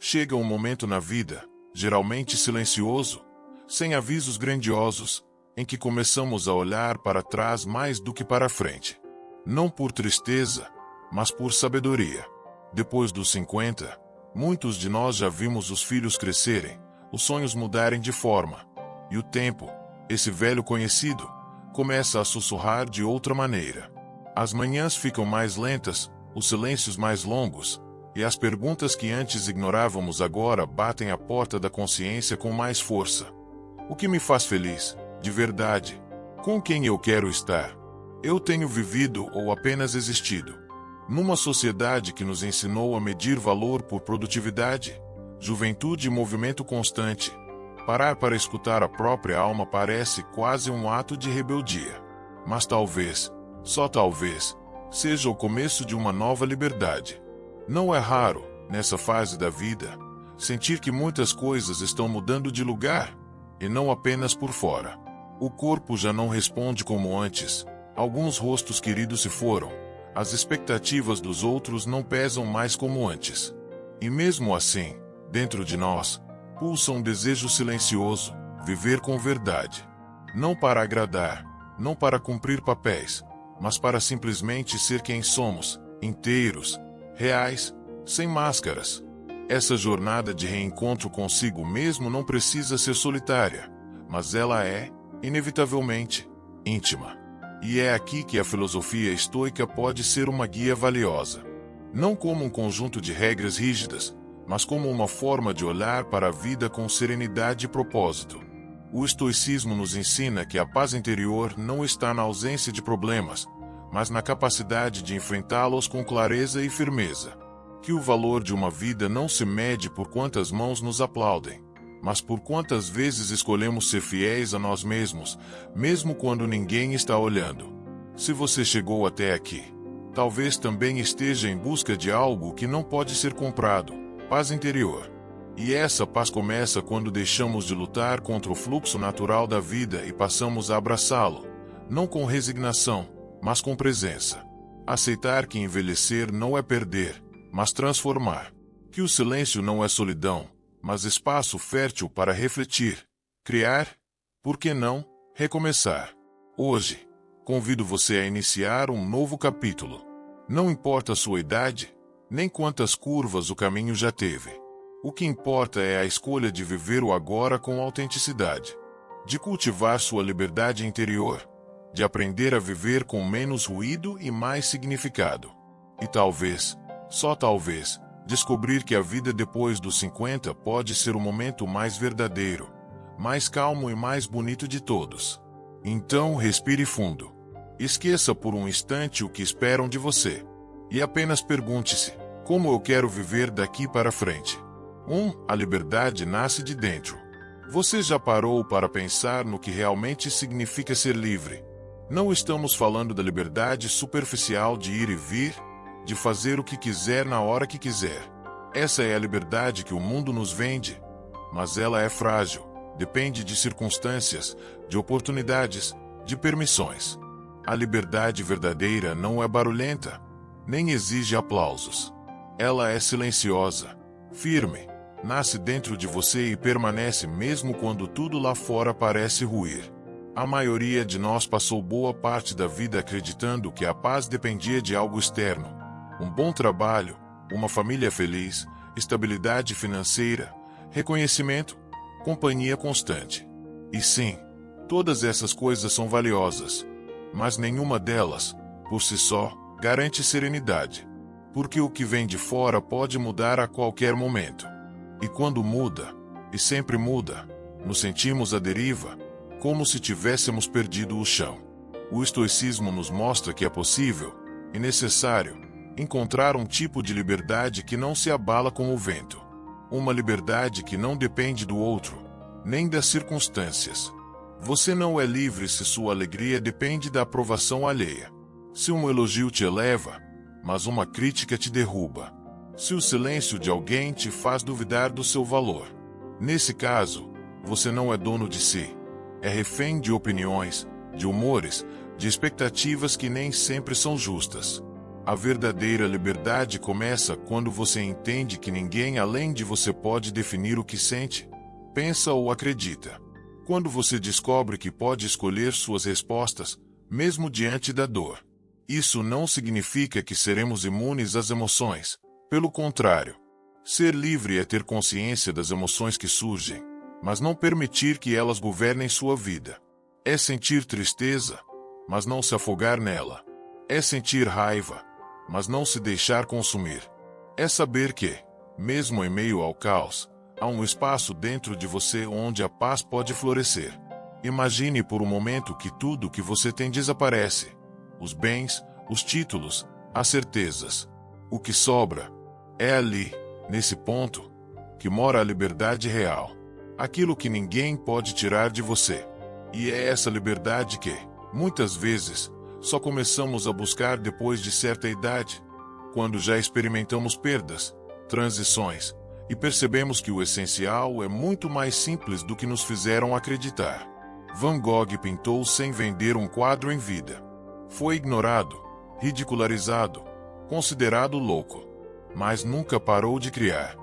chega um momento na vida, geralmente silencioso, sem avisos grandiosos, em que começamos a olhar para trás mais do que para frente. Não por tristeza, mas por sabedoria. Depois dos 50, muitos de nós já vimos os filhos crescerem, os sonhos mudarem de forma, e o tempo, esse velho conhecido, começa a sussurrar de outra maneira. As manhãs ficam mais lentas, os silêncios mais longos, e as perguntas que antes ignorávamos agora batem à porta da consciência com mais força. O que me faz feliz, de verdade? Com quem eu quero estar? Eu tenho vivido ou apenas existido? Numa sociedade que nos ensinou a medir valor por produtividade, juventude e movimento constante, parar para escutar a própria alma parece quase um ato de rebeldia. Mas talvez, só talvez, seja o começo de uma nova liberdade. Não é raro, nessa fase da vida, sentir que muitas coisas estão mudando de lugar, e não apenas por fora. O corpo já não responde como antes, alguns rostos queridos se foram, as expectativas dos outros não pesam mais como antes. E mesmo assim, dentro de nós, pulsa um desejo silencioso, viver com verdade. Não para agradar, não para cumprir papéis, mas para simplesmente ser quem somos, inteiros, reais, sem máscaras. Essa jornada de reencontro consigo mesmo não precisa ser solitária, mas ela é, inevitavelmente, íntima. E é aqui que a filosofia estoica pode ser uma guia valiosa. Não como um conjunto de regras rígidas, mas como uma forma de olhar para a vida com serenidade e propósito. O estoicismo nos ensina que a paz interior não está na ausência de problemas, mas na capacidade de enfrentá-los com clareza e firmeza. Que o valor de uma vida não se mede por quantas mãos nos aplaudem, mas por quantas vezes escolhemos ser fiéis a nós mesmos, mesmo quando ninguém está olhando. Se você chegou até aqui, talvez também esteja em busca de algo que não pode ser comprado, paz interior. E essa paz começa quando deixamos de lutar contra o fluxo natural da vida e passamos a abraçá-lo, não com resignação, mas com presença. Aceitar que envelhecer não é perder, mas transformar. Que o silêncio não é solidão, mas espaço fértil para refletir, criar, por que não, recomeçar. Hoje, convido você a iniciar um novo capítulo. Não importa a sua idade, nem quantas curvas o caminho já teve. O que importa é a escolha de viver o agora com autenticidade, de cultivar sua liberdade interior, de aprender a viver com menos ruído e mais significado. E talvez, só talvez, descobrir que a vida depois dos 50 pode ser o momento mais verdadeiro, mais calmo e mais bonito de todos. Então respire fundo. Esqueça por um instante o que esperam de você. E apenas pergunte-se, como eu quero viver daqui para frente? A liberdade nasce de dentro. Você já parou para pensar no que realmente significa ser livre? Não estamos falando da liberdade superficial de ir e vir, de fazer o que quiser na hora que quiser. Essa é a liberdade que o mundo nos vende, mas ela é frágil, depende de circunstâncias, de oportunidades, de permissões. A liberdade verdadeira não é barulhenta, nem exige aplausos. Ela é silenciosa, firme, nasce dentro de você e permanece mesmo quando tudo lá fora parece ruir. A maioria de nós passou boa parte da vida acreditando que a paz dependia de algo externo. Um bom trabalho, uma família feliz, estabilidade financeira, reconhecimento, companhia constante. E sim, todas essas coisas são valiosas, mas nenhuma delas, por si só, garante serenidade. Porque o que vem de fora pode mudar a qualquer momento. E quando muda, e sempre muda, nos sentimos à deriva, como se tivéssemos perdido o chão. O estoicismo nos mostra que é possível, e necessário, encontrar um tipo de liberdade que não se abala com o vento. Uma liberdade que não depende do outro, nem das circunstâncias. Você não é livre se sua alegria depende da aprovação alheia. Se um elogio te eleva, mas uma crítica te derruba. Se o silêncio de alguém te faz duvidar do seu valor. Nesse caso, você não é dono de si. É refém de opiniões, de humores, de expectativas que nem sempre são justas. A verdadeira liberdade começa quando você entende que ninguém além de você pode definir o que sente, pensa ou acredita. Quando você descobre que pode escolher suas respostas, mesmo diante da dor. Isso não significa que seremos imunes às emoções. Pelo contrário, ser livre é ter consciência das emoções que surgem, mas não permitir que elas governem sua vida. É sentir tristeza, mas não se afogar nela. É sentir raiva, mas não se deixar consumir. É saber que, mesmo em meio ao caos, há um espaço dentro de você onde a paz pode florescer. Imagine por um momento que tudo que você tem desaparece. Os bens, os títulos, as certezas. O que sobra é ali, nesse ponto, que mora a liberdade real. Aquilo que ninguém pode tirar de você. E é essa liberdade que, muitas vezes, só começamos a buscar depois de certa idade, quando já experimentamos perdas, transições, e percebemos que o essencial é muito mais simples do que nos fizeram acreditar. Van Gogh pintou sem vender um quadro em vida. Foi ignorado, ridicularizado, considerado louco, mas nunca parou de criar,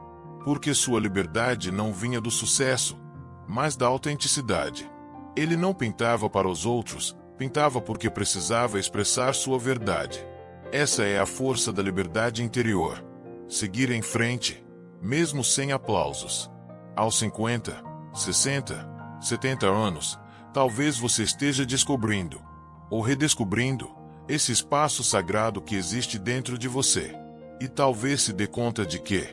porque sua liberdade não vinha do sucesso, mas da autenticidade. Ele não pintava para os outros, pintava porque precisava expressar sua verdade. Essa é a força da liberdade interior. Seguir em frente, mesmo sem aplausos. Aos 50, 60, 70 anos, talvez você esteja descobrindo, ou redescobrindo, esse espaço sagrado que existe dentro de você. E talvez se dê conta de que,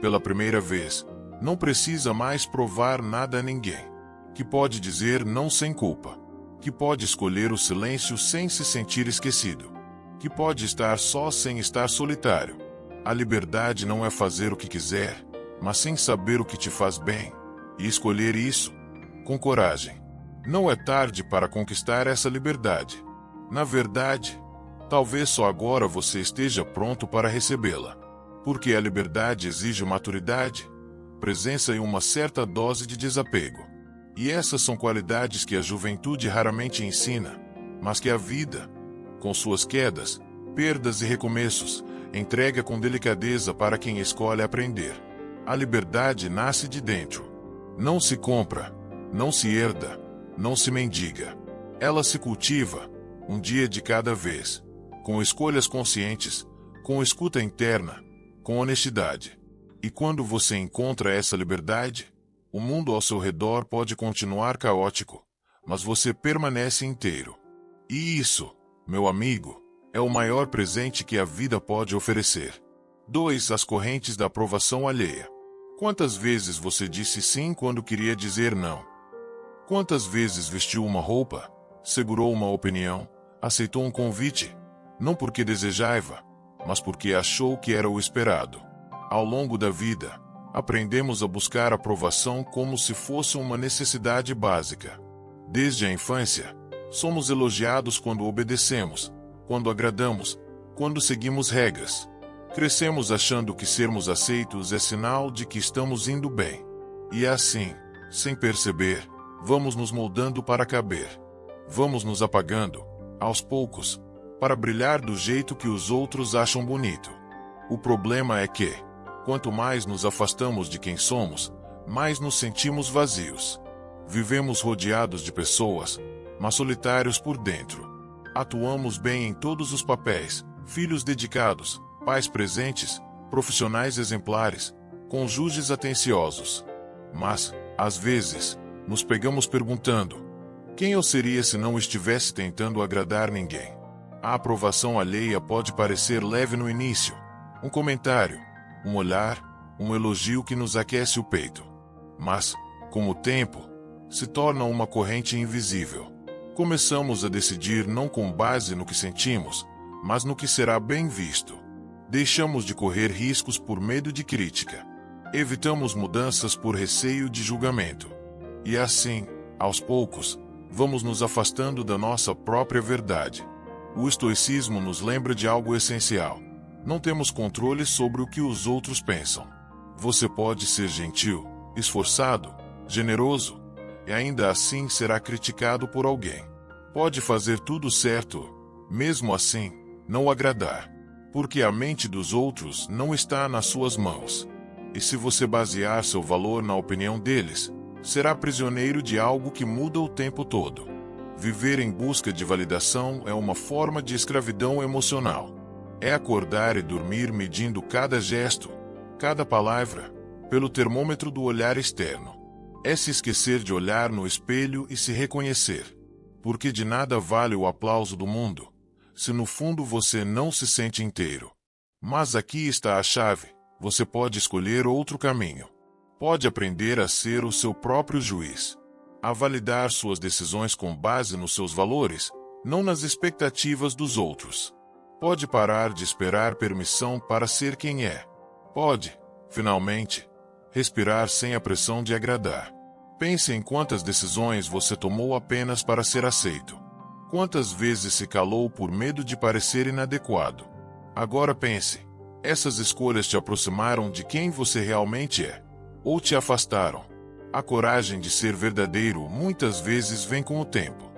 pela primeira vez, não precisa mais provar nada a ninguém. Que pode dizer não sem culpa. Que pode escolher o silêncio sem se sentir esquecido. Que pode estar só sem estar solitário. A liberdade não é fazer o que quiser, mas sem saber o que te faz bem, e escolher isso, com coragem. Não é tarde para conquistar essa liberdade. Na verdade, talvez só agora você esteja pronto para recebê-la. Porque a liberdade exige maturidade, presença e uma certa dose de desapego. E essas são qualidades que a juventude raramente ensina, mas que a vida, com suas quedas, perdas e recomeços, entrega com delicadeza para quem escolhe aprender. A liberdade nasce de dentro. Não se compra, não se herda, não se mendiga. Ela se cultiva, um dia de cada vez, com escolhas conscientes, com escuta interna, com honestidade. E quando você encontra essa liberdade, o mundo ao seu redor pode continuar caótico, mas você permanece inteiro. E isso, meu amigo, é o maior presente que a vida pode oferecer. 2. As correntes da aprovação alheia. Quantas vezes você disse sim quando queria dizer não? Quantas vezes vestiu uma roupa, segurou uma opinião, aceitou um convite, não porque desejava, mas porque achou que era o esperado? Ao longo da vida, aprendemos a buscar aprovação como se fosse uma necessidade básica. Desde a infância, somos elogiados quando obedecemos, quando agradamos, quando seguimos regras. Crescemos achando que sermos aceitos é sinal de que estamos indo bem. E assim, sem perceber, vamos nos moldando para caber. Vamos nos apagando, aos poucos, para brilhar do jeito que os outros acham bonito. O problema é que, quanto mais nos afastamos de quem somos, mais nos sentimos vazios. Vivemos rodeados de pessoas, mas solitários por dentro. Atuamos bem em todos os papéis, filhos dedicados, pais presentes, profissionais exemplares, cônjuges atenciosos. Mas, às vezes, nos pegamos perguntando: quem eu seria se não estivesse tentando agradar ninguém? A aprovação alheia pode parecer leve no início, um comentário, um olhar, um elogio que nos aquece o peito. Mas, com o tempo, se torna uma corrente invisível. Começamos a decidir não com base no que sentimos, mas no que será bem visto. Deixamos de correr riscos por medo de crítica. Evitamos mudanças por receio de julgamento. E assim, aos poucos, vamos nos afastando da nossa própria verdade. O estoicismo nos lembra de algo essencial. Não temos controle sobre o que os outros pensam. Você pode ser gentil, esforçado, generoso, e ainda assim será criticado por alguém. Pode fazer tudo certo, mesmo assim, não agradar. Porque a mente dos outros não está nas suas mãos. E se você basear seu valor na opinião deles, será prisioneiro de algo que muda o tempo todo. Viver em busca de validação é uma forma de escravidão emocional. É acordar e dormir medindo cada gesto, cada palavra, pelo termômetro do olhar externo. É se esquecer de olhar no espelho e se reconhecer. Porque de nada vale o aplauso do mundo, se no fundo você não se sente inteiro. Mas aqui está a chave: você pode escolher outro caminho. Pode aprender a ser o seu próprio juiz. A validar suas decisões com base nos seus valores, não nas expectativas dos outros. Pode parar de esperar permissão para ser quem é. Pode, finalmente, respirar sem a pressão de agradar. Pense em quantas decisões você tomou apenas para ser aceito. Quantas vezes se calou por medo de parecer inadequado. Agora pense: essas escolhas te aproximaram de quem você realmente é, ou te afastaram? A coragem de ser verdadeiro muitas vezes vem com o tempo.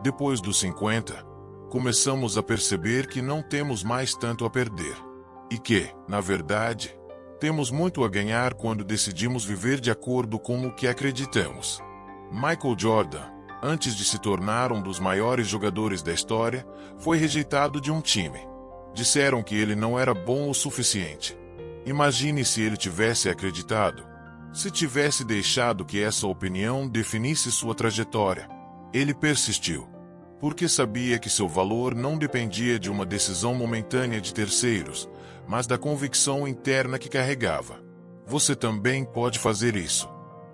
Depois dos 50, começamos a perceber que não temos mais tanto a perder. E que, na verdade, temos muito a ganhar quando decidimos viver de acordo com o que acreditamos. Michael Jordan, antes de se tornar um dos maiores jogadores da história, foi rejeitado de um time. Disseram que ele não era bom o suficiente. Imagine se ele tivesse acreditado. Se tivesse deixado que essa opinião definisse sua trajetória. Ele persistiu. Porque sabia que seu valor não dependia de uma decisão momentânea de terceiros, mas da convicção interna que carregava. Você também pode fazer isso.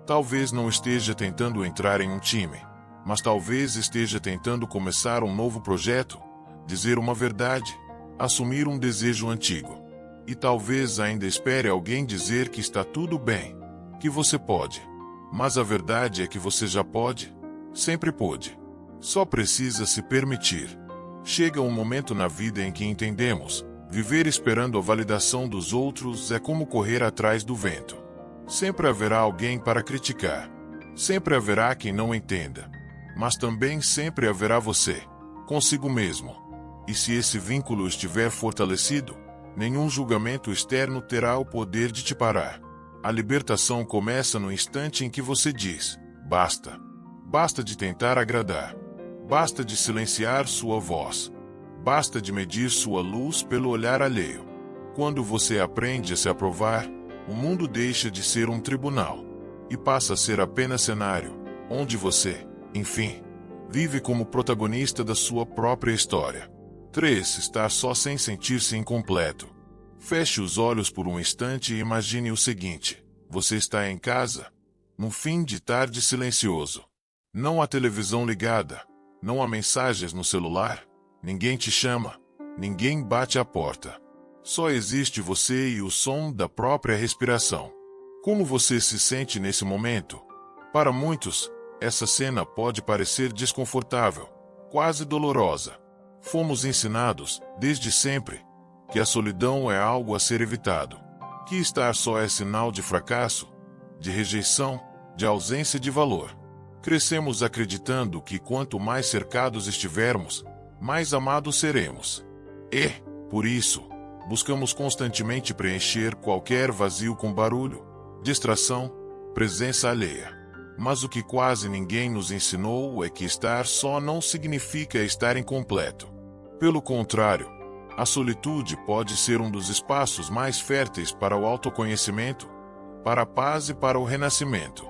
Talvez não esteja tentando entrar em um time, mas talvez esteja tentando começar um novo projeto, dizer uma verdade, assumir um desejo antigo. E talvez ainda espere alguém dizer que está tudo bem, que você pode. Mas a verdade é que você já pode, sempre pôde. Só precisa se permitir. Chega um momento na vida em que entendemos: viver esperando a validação dos outros é como correr atrás do vento. Sempre haverá alguém para criticar. Sempre haverá quem não entenda. Mas também sempre haverá você, consigo mesmo. E se esse vínculo estiver fortalecido, nenhum julgamento externo terá o poder de te parar. A libertação começa no instante em que você diz: basta. Basta de tentar agradar. Basta de silenciar sua voz. Basta de medir sua luz pelo olhar alheio. Quando você aprende a se aprovar, o mundo deixa de ser um tribunal e passa a ser apenas cenário, onde você, enfim, vive como protagonista da sua própria história. 3. Estar só sem sentir-se incompleto. Feche os olhos por um instante e imagine o seguinte: você está em casa, num fim de tarde silencioso. Não há televisão ligada, não há mensagens no celular, ninguém te chama, ninguém bate à porta. Só existe você e o som da própria respiração. Como você se sente nesse momento? Para muitos, essa cena pode parecer desconfortável, quase dolorosa. Fomos ensinados, desde sempre, que a solidão é algo a ser evitado, que estar só é sinal de fracasso, de rejeição, de ausência de valor. Crescemos acreditando que quanto mais cercados estivermos, mais amados seremos. E, por isso, buscamos constantemente preencher qualquer vazio com barulho, distração, presença alheia. Mas o que quase ninguém nos ensinou é que estar só não significa estar incompleto. Pelo contrário, a solitude pode ser um dos espaços mais férteis para o autoconhecimento, para a paz e para o renascimento.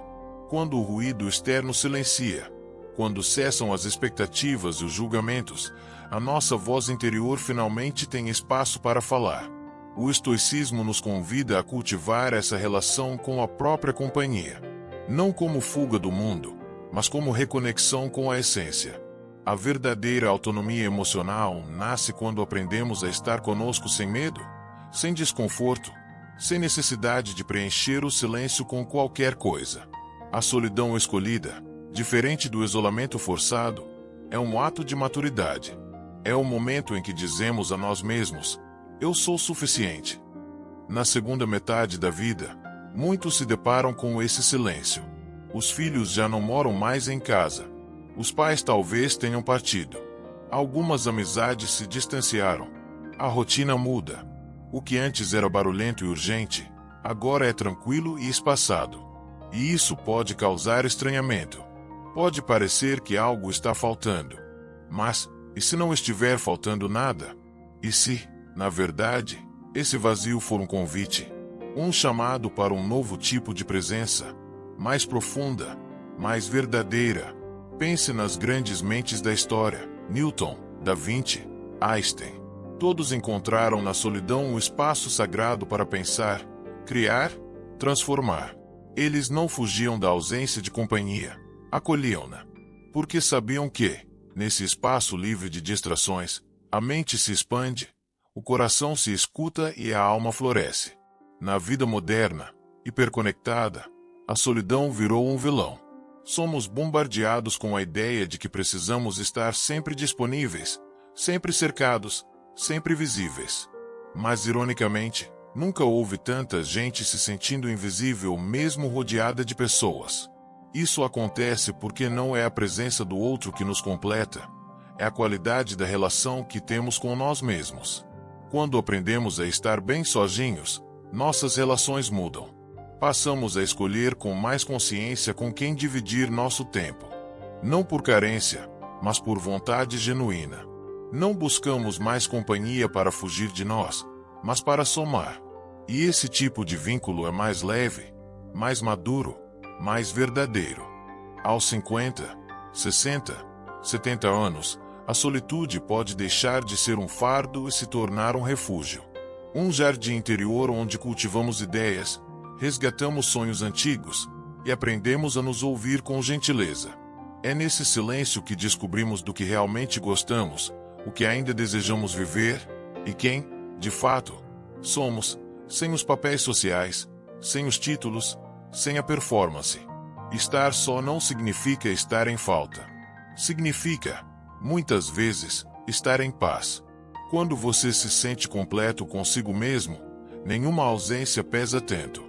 Quando o ruído externo silencia, quando cessam as expectativas e os julgamentos, a nossa voz interior finalmente tem espaço para falar. O estoicismo nos convida a cultivar essa relação com a própria companhia. Não como fuga do mundo, mas como reconexão com a essência. A verdadeira autonomia emocional nasce quando aprendemos a estar conosco sem medo, sem desconforto, sem necessidade de preencher o silêncio com qualquer coisa. A solidão escolhida, diferente do isolamento forçado, é um ato de maturidade. É o momento em que dizemos a nós mesmos: eu sou suficiente. Na segunda metade da vida, muitos se deparam com esse silêncio. Os filhos já não moram mais em casa. Os pais talvez tenham partido. Algumas amizades se distanciaram. A rotina muda. O que antes era barulhento e urgente, agora é tranquilo e espaçado. E isso pode causar estranhamento. Pode parecer que algo está faltando. Mas, e se não estiver faltando nada? E se, na verdade, esse vazio for um convite? Um chamado para um novo tipo de presença, mais profunda, mais verdadeira. Pense nas grandes mentes da história: Newton, Da Vinci, Einstein. Todos encontraram na solidão um espaço sagrado para pensar, criar, transformar. Eles não fugiam da ausência de companhia, acolhiam-na. Porque sabiam que, nesse espaço livre de distrações, a mente se expande, o coração se escuta e a alma floresce. Na vida moderna, hiperconectada, a solidão virou um vilão. Somos bombardeados com a ideia de que precisamos estar sempre disponíveis, sempre cercados, sempre visíveis. Mas, ironicamente, nunca houve tanta gente se sentindo invisível mesmo rodeada de pessoas. Isso acontece porque não é a presença do outro que nos completa, é a qualidade da relação que temos com nós mesmos. Quando aprendemos a estar bem sozinhos, nossas relações mudam. Passamos a escolher com mais consciência com quem dividir nosso tempo. Não por carência, mas por vontade genuína. Não buscamos mais companhia para fugir de nós, mas para somar. E esse tipo de vínculo é mais leve, mais maduro, mais verdadeiro. Aos 50, 60, 70 anos, a solitude pode deixar de ser um fardo e se tornar um refúgio. Um jardim interior onde cultivamos ideias, resgatamos sonhos antigos e aprendemos a nos ouvir com gentileza. É nesse silêncio que descobrimos do que realmente gostamos, o que ainda desejamos viver e quem, de fato, somos, sem os papéis sociais, sem os títulos, sem a performance. Estar só não significa estar em falta. Significa, muitas vezes, estar em paz. Quando você se sente completo consigo mesmo, nenhuma ausência pesa tanto.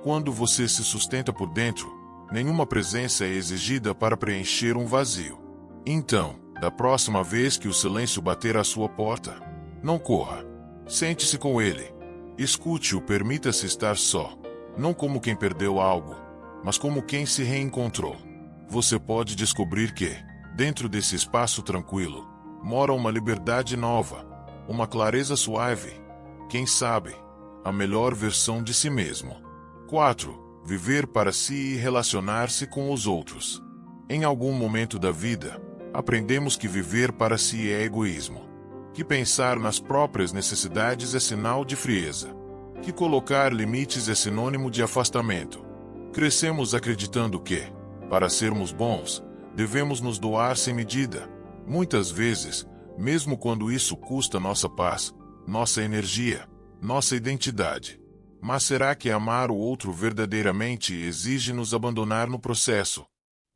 Quando você se sustenta por dentro, nenhuma presença é exigida para preencher um vazio. Então, da próxima vez que o silêncio bater à sua porta, não corra. Sente-se com ele. Escute-o, permita-se estar só. Não como quem perdeu algo, mas como quem se reencontrou. Você pode descobrir que, dentro desse espaço tranquilo, mora uma liberdade nova, uma clareza suave, quem sabe, a melhor versão de si mesmo. 4. Viver para si e relacionar-se com os outros. Em algum momento da vida, aprendemos que viver para si é egoísmo, que pensar nas próprias necessidades é sinal de frieza, que colocar limites é sinônimo de afastamento. Crescemos acreditando que, para sermos bons, devemos nos doar sem medida, muitas vezes, mesmo quando isso custa nossa paz, nossa energia, nossa identidade. Mas será que amar o outro verdadeiramente exige nos abandonar no processo?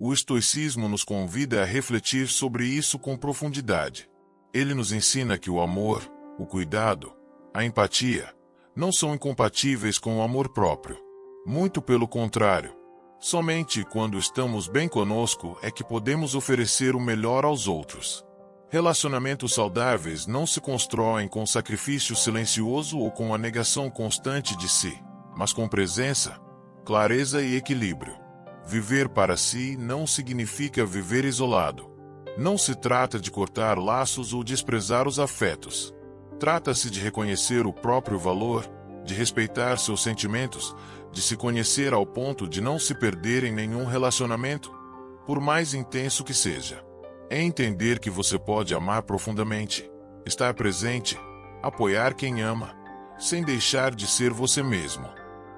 O estoicismo nos convida a refletir sobre isso com profundidade. Ele nos ensina que o amor, o cuidado, a empatia, não são incompatíveis com o amor próprio. Muito pelo contrário. Somente quando estamos bem conosco é que podemos oferecer o melhor aos outros. Relacionamentos saudáveis não se constroem com sacrifício silencioso ou com a negação constante de si, mas com presença, clareza e equilíbrio. Viver para si não significa viver isolado. Não se trata de cortar laços ou desprezar os afetos. Trata-se de reconhecer o próprio valor, de respeitar seus sentimentos, de se conhecer ao ponto de não se perder em nenhum relacionamento, por mais intenso que seja. É entender que você pode amar profundamente, estar presente, apoiar quem ama, sem deixar de ser você mesmo.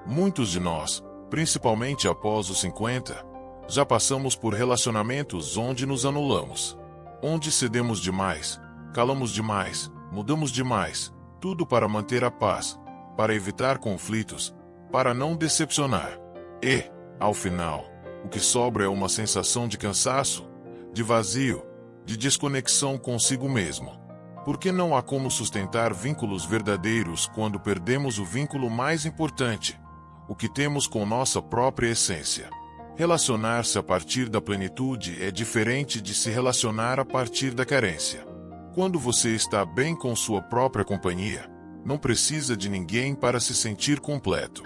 Muitos de nós, principalmente após os 50, já passamos por relacionamentos onde nos anulamos, onde cedemos demais, calamos demais, mudamos demais, tudo para manter a paz, para evitar conflitos, para não decepcionar. E, ao final, o que sobra é uma sensação de cansaço, de vazio, de desconexão consigo mesmo. Porque não há como sustentar vínculos verdadeiros quando perdemos o vínculo mais importante, o que temos com nossa própria essência. Relacionar-se a partir da plenitude é diferente de se relacionar a partir da carência. Quando você está bem com sua própria companhia, não precisa de ninguém para se sentir completo.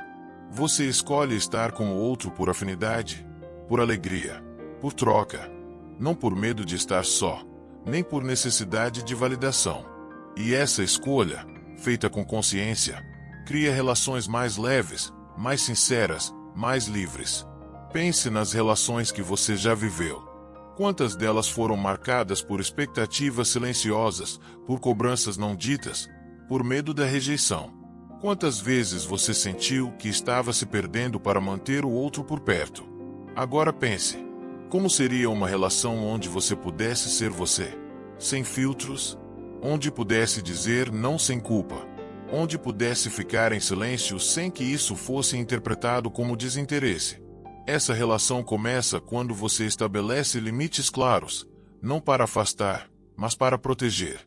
Você escolhe estar com o outro por afinidade, por alegria, por troca, não por medo de estar só, nem por necessidade de validação. E essa escolha, feita com consciência, cria relações mais leves, mais sinceras, mais livres. Pense nas relações que você já viveu. Quantas delas foram marcadas por expectativas silenciosas, por cobranças não ditas, por medo da rejeição? Quantas vezes você sentiu que estava se perdendo para manter o outro por perto? Agora pense, como seria uma relação onde você pudesse ser você, sem filtros, onde pudesse dizer não sem culpa, onde pudesse ficar em silêncio sem que isso fosse interpretado como desinteresse? Essa relação começa quando você estabelece limites claros, não para afastar, mas para proteger.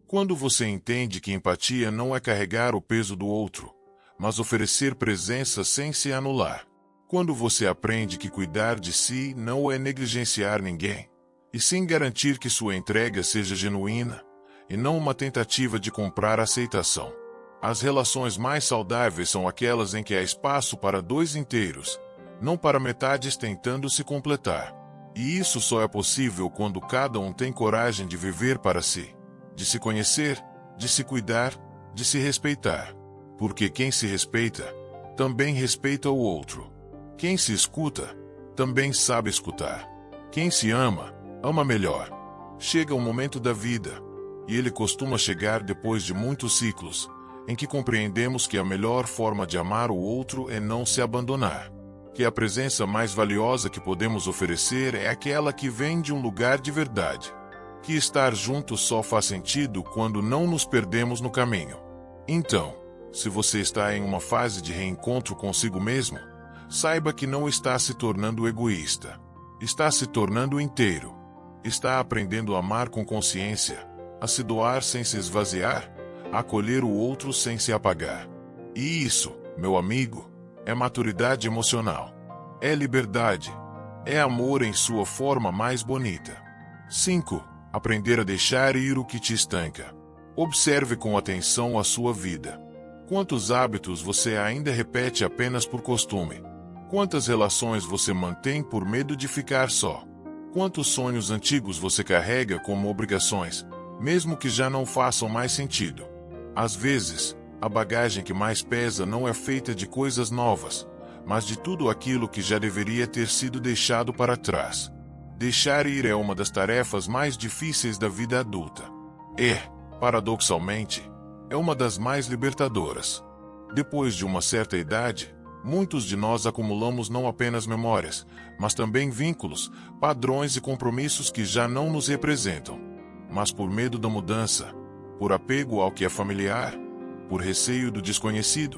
Quando você entende que empatia não é carregar o peso do outro, mas oferecer presença sem se anular. Quando você aprende que cuidar de si não é negligenciar ninguém, e sim garantir que sua entrega seja genuína, e não uma tentativa de comprar aceitação. As relações mais saudáveis são aquelas em que há espaço para dois inteiros, não para metades tentando se completar. E isso só é possível quando cada um tem coragem de viver para si, de se conhecer, de se cuidar, de se respeitar. Porque quem se respeita, também respeita o outro. Quem se escuta, também sabe escutar. Quem se ama, ama melhor. Chega um momento da vida, e ele costuma chegar depois de muitos ciclos, em que compreendemos que a melhor forma de amar o outro é não se abandonar. Que a presença mais valiosa que podemos oferecer é aquela que vem de um lugar de verdade. Que estar juntos só faz sentido quando não nos perdemos no caminho. Então, se você está em uma fase de reencontro consigo mesmo, saiba que não está se tornando egoísta. Está se tornando inteiro. Está aprendendo a amar com consciência, a se doar sem se esvaziar, a acolher o outro sem se apagar. E isso, meu amigo, é maturidade emocional. É liberdade. É amor em sua forma mais bonita. 5. Aprender a deixar ir o que te estanca. Observe com atenção a sua vida. Quantos hábitos você ainda repete apenas por costume? Quantas relações você mantém por medo de ficar só? Quantos sonhos antigos você carrega como obrigações, mesmo que já não façam mais sentido? Às vezes, a bagagem que mais pesa não é feita de coisas novas, mas de tudo aquilo que já deveria ter sido deixado para trás. Deixar ir é uma das tarefas mais difíceis da vida adulta. E, paradoxalmente, é uma das mais libertadoras. Depois de uma certa idade, muitos de nós acumulamos não apenas memórias, mas também vínculos, padrões e compromissos que já não nos representam. Mas por medo da mudança, por apego ao que é familiar, por receio do desconhecido,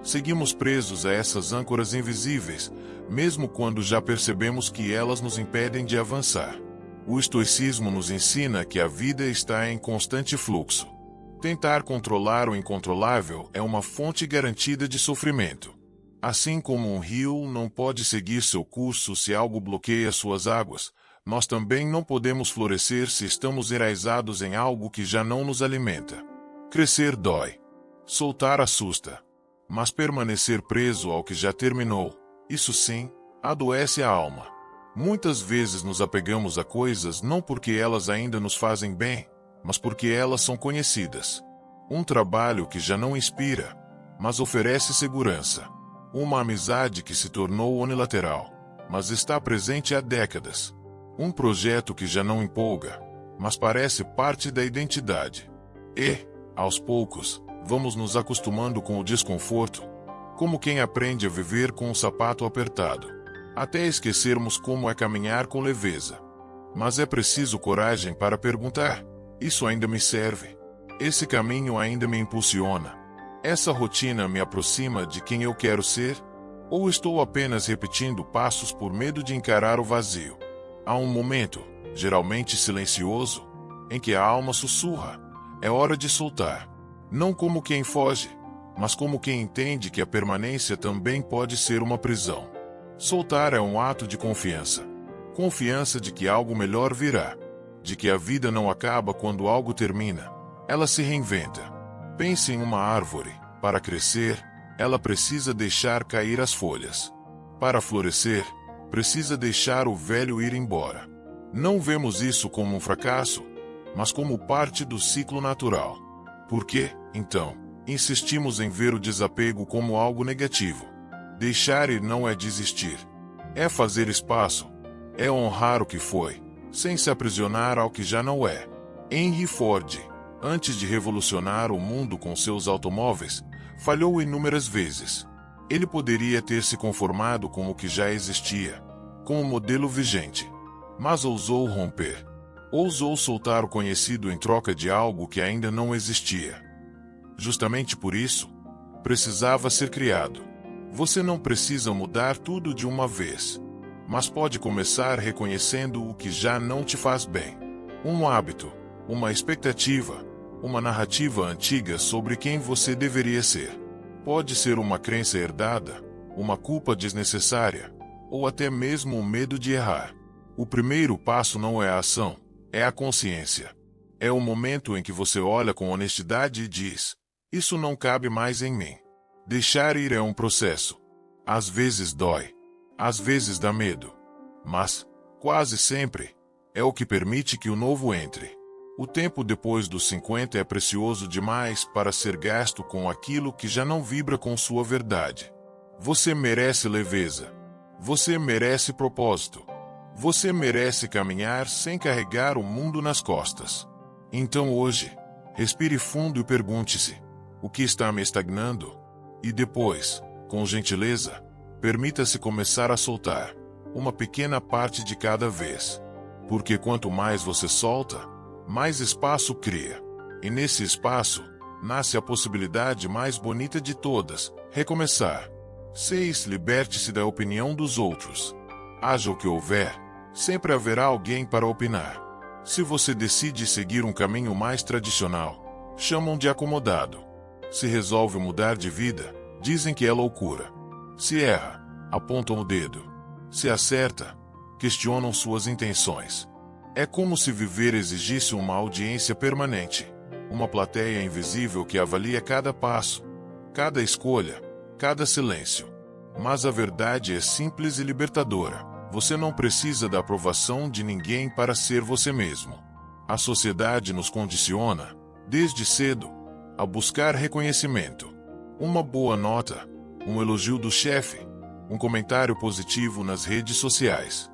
seguimos presos a essas âncoras invisíveis, mesmo quando já percebemos que elas nos impedem de avançar. O estoicismo nos ensina que a vida está em constante fluxo. Tentar controlar o incontrolável é uma fonte garantida de sofrimento. Assim como um rio não pode seguir seu curso se algo bloqueia suas águas, nós também não podemos florescer se estamos enraizados em algo que já não nos alimenta. Crescer dói. Soltar assusta. Mas permanecer preso ao que já terminou, isso sim, adoece a alma. Muitas vezes nos apegamos a coisas não porque elas ainda nos fazem bem, mas porque elas são conhecidas. Um trabalho que já não inspira, mas oferece segurança. Uma amizade que se tornou unilateral, mas está presente há décadas. Um projeto que já não empolga, mas parece parte da identidade. E, aos poucos, vamos nos acostumando com o desconforto, como quem aprende a viver com um sapato apertado, até esquecermos como é caminhar com leveza. Mas é preciso coragem para perguntar: isso ainda me serve? Esse caminho ainda me impulsiona? Essa rotina me aproxima de quem eu quero ser? Ou estou apenas repetindo passos por medo de encarar o vazio? Há um momento, geralmente silencioso, em que a alma sussurra: é hora de soltar. Não como quem foge, mas como quem entende que a permanência também pode ser uma prisão. Soltar é um ato de confiança. Confiança de que algo melhor virá. de que a vida não acaba quando algo termina, ela se reinventa. Pense em uma árvore. Para crescer, ela precisa deixar cair as folhas. Para florescer, precisa deixar o velho ir embora. Não vemos isso como um fracasso, mas como parte do ciclo natural. Por que, então, insistimos em ver o desapego como algo negativo? Deixar ir não é desistir. É fazer espaço. É honrar o que foi, sem se aprisionar ao que já não é. Henry Ford, antes de revolucionar o mundo com seus automóveis, falhou inúmeras vezes. Ele poderia ter se conformado com o que já existia, com o modelo vigente. Mas ousou romper. Ousou soltar o conhecido em troca de algo que ainda não existia. Justamente por isso, precisava ser criado. Você não precisa mudar tudo de uma vez, mas pode começar reconhecendo o que já não te faz bem. Um hábito, uma expectativa, uma narrativa antiga sobre quem você deveria ser. Pode ser uma crença herdada, uma culpa desnecessária, ou até mesmo o medo de errar. O primeiro passo não é a ação, é a consciência. É o momento em que você olha com honestidade e diz: isso não cabe mais em mim. Deixar ir é um processo. Às vezes dói, às vezes dá medo, mas, quase sempre, é o que permite que o novo entre. O tempo depois dos 50 é precioso demais para ser gasto com aquilo que já não vibra com sua verdade. Você merece leveza. Você merece propósito. Você merece caminhar sem carregar o mundo nas costas. Então hoje, respire fundo e pergunte-se: o que está me estagnando? E depois, com gentileza, permita-se começar a soltar, uma pequena parte de cada vez. Porque quanto mais você solta, mais espaço cria. E nesse espaço, nasce a possibilidade mais bonita de todas: recomeçar. 6. Liberte-se da opinião dos outros. Haja o que houver, sempre haverá alguém para opinar. Se você decide seguir um caminho mais tradicional, chamam de acomodado. Se resolve mudar de vida, dizem que é loucura. Se erra, apontam o dedo. Se acerta, questionam suas intenções. É como se viver exigisse uma audiência permanente, uma plateia invisível que avalia cada passo, cada escolha, cada silêncio. Mas a verdade é simples e libertadora. Você não precisa da aprovação de ninguém para ser você mesmo. A sociedade nos condiciona, desde cedo, a buscar reconhecimento. Uma boa nota, um elogio do chefe, um comentário positivo nas redes sociais.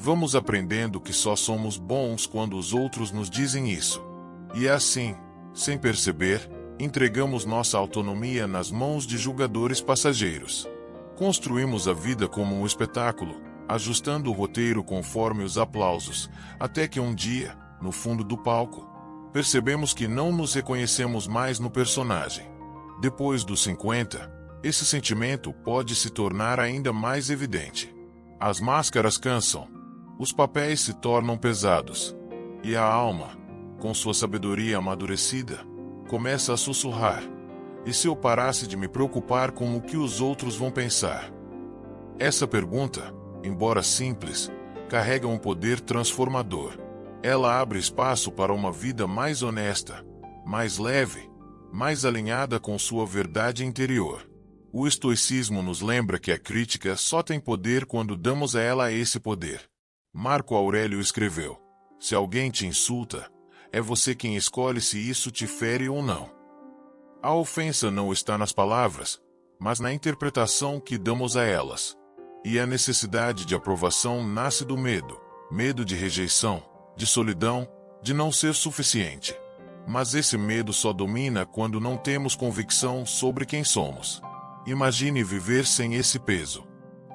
Vamos aprendendo que só somos bons quando os outros nos dizem isso. E assim, sem perceber, entregamos nossa autonomia nas mãos de julgadores passageiros. Construímos a vida como um espetáculo, ajustando o roteiro conforme os aplausos, até que um dia, no fundo do palco, percebemos que não nos reconhecemos mais no personagem. Depois dos 50, esse sentimento pode se tornar ainda mais evidente. As máscaras cansam, os papéis se tornam pesados, e a alma, com sua sabedoria amadurecida, começa a sussurrar: e se eu parasse de me preocupar com o que os outros vão pensar? Essa pergunta, embora simples, carrega um poder transformador. Ela abre espaço para uma vida mais honesta, mais leve, mais alinhada com sua verdade interior. O estoicismo nos lembra que a crítica só tem poder quando damos a ela esse poder. Marco Aurélio escreveu: se alguém te insulta, é você quem escolhe se isso te fere ou não. A ofensa não está nas palavras, mas na interpretação que damos a elas. E a necessidade de aprovação nasce do medo, medo de rejeição, de solidão, de não ser suficiente. Mas esse medo só domina quando não temos convicção sobre quem somos. Imagine viver sem esse peso.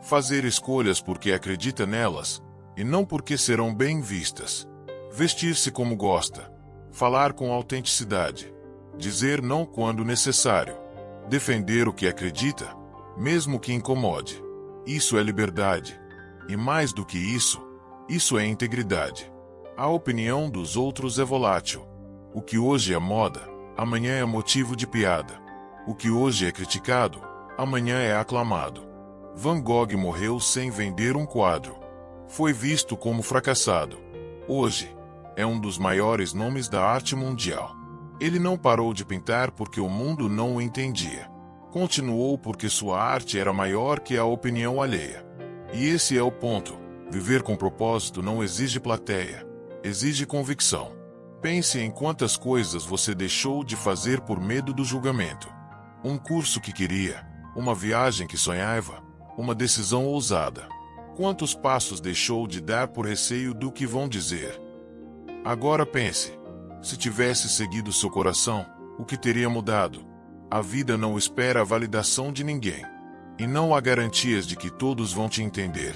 Fazer escolhas porque acredita nelas, e não porque serão bem vistas. Vestir-se como gosta. Falar com autenticidade. Dizer não quando necessário. Defender o que acredita, mesmo que incomode. Isso é liberdade. E mais do que isso é integridade. A opinião dos outros é volátil. O que hoje é moda, amanhã é motivo de piada. O que hoje é criticado, amanhã é aclamado. Van Gogh morreu sem vender um quadro. Foi visto como fracassado. Hoje, É um dos maiores nomes da arte mundial. Ele não parou de pintar porque o mundo não o entendia. Continuou porque sua arte era maior que a opinião alheia. E esse é o ponto. Viver com propósito não exige plateia. Exige convicção. Pense em quantas coisas você deixou de fazer por medo do julgamento. Um curso que queria, uma viagem que sonhava, uma decisão ousada. Quantos passos deixou de dar por receio do que vão dizer? Agora pense. Se tivesse seguido seu coração, o que teria mudado? A vida não espera a validação de ninguém. E não há garantias de que todos vão te entender.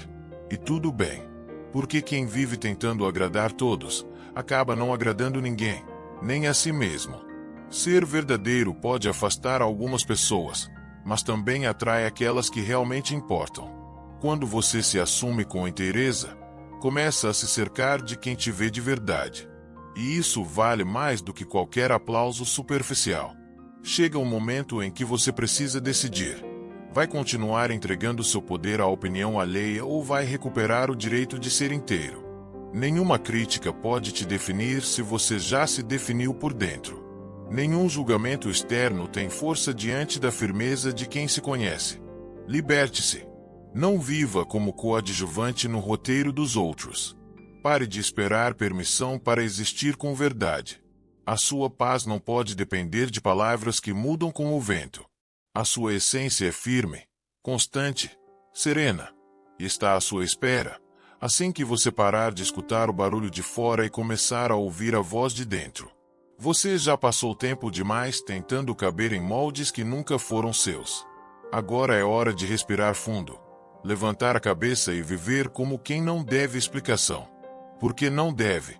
E tudo bem. Porque quem vive tentando agradar todos, acaba não agradando ninguém, nem a si mesmo. Ser verdadeiro pode afastar algumas pessoas, mas também atrai aquelas que realmente importam. Quando você se assume com inteireza, começa a se cercar de quem te vê de verdade. E isso vale mais do que qualquer aplauso superficial. Chega um momento em que você precisa decidir. Vai continuar entregando seu poder à opinião alheia ou vai recuperar o direito de ser inteiro? Nenhuma crítica pode te definir se você já se definiu por dentro. Nenhum julgamento externo tem força diante da firmeza de quem se conhece. Liberte-se. Não viva como coadjuvante no roteiro dos outros. Pare de esperar permissão para existir com verdade. A sua paz não pode depender de palavras que mudam com o vento. A sua essência é firme, constante, serena, e está à sua espera, assim que você parar de escutar o barulho de fora e começar a ouvir a voz de dentro. Você já passou tempo demais tentando caber em moldes que nunca foram seus. Agora é hora de respirar fundo, levantar a cabeça e viver como quem não deve explicação. Por que não deve?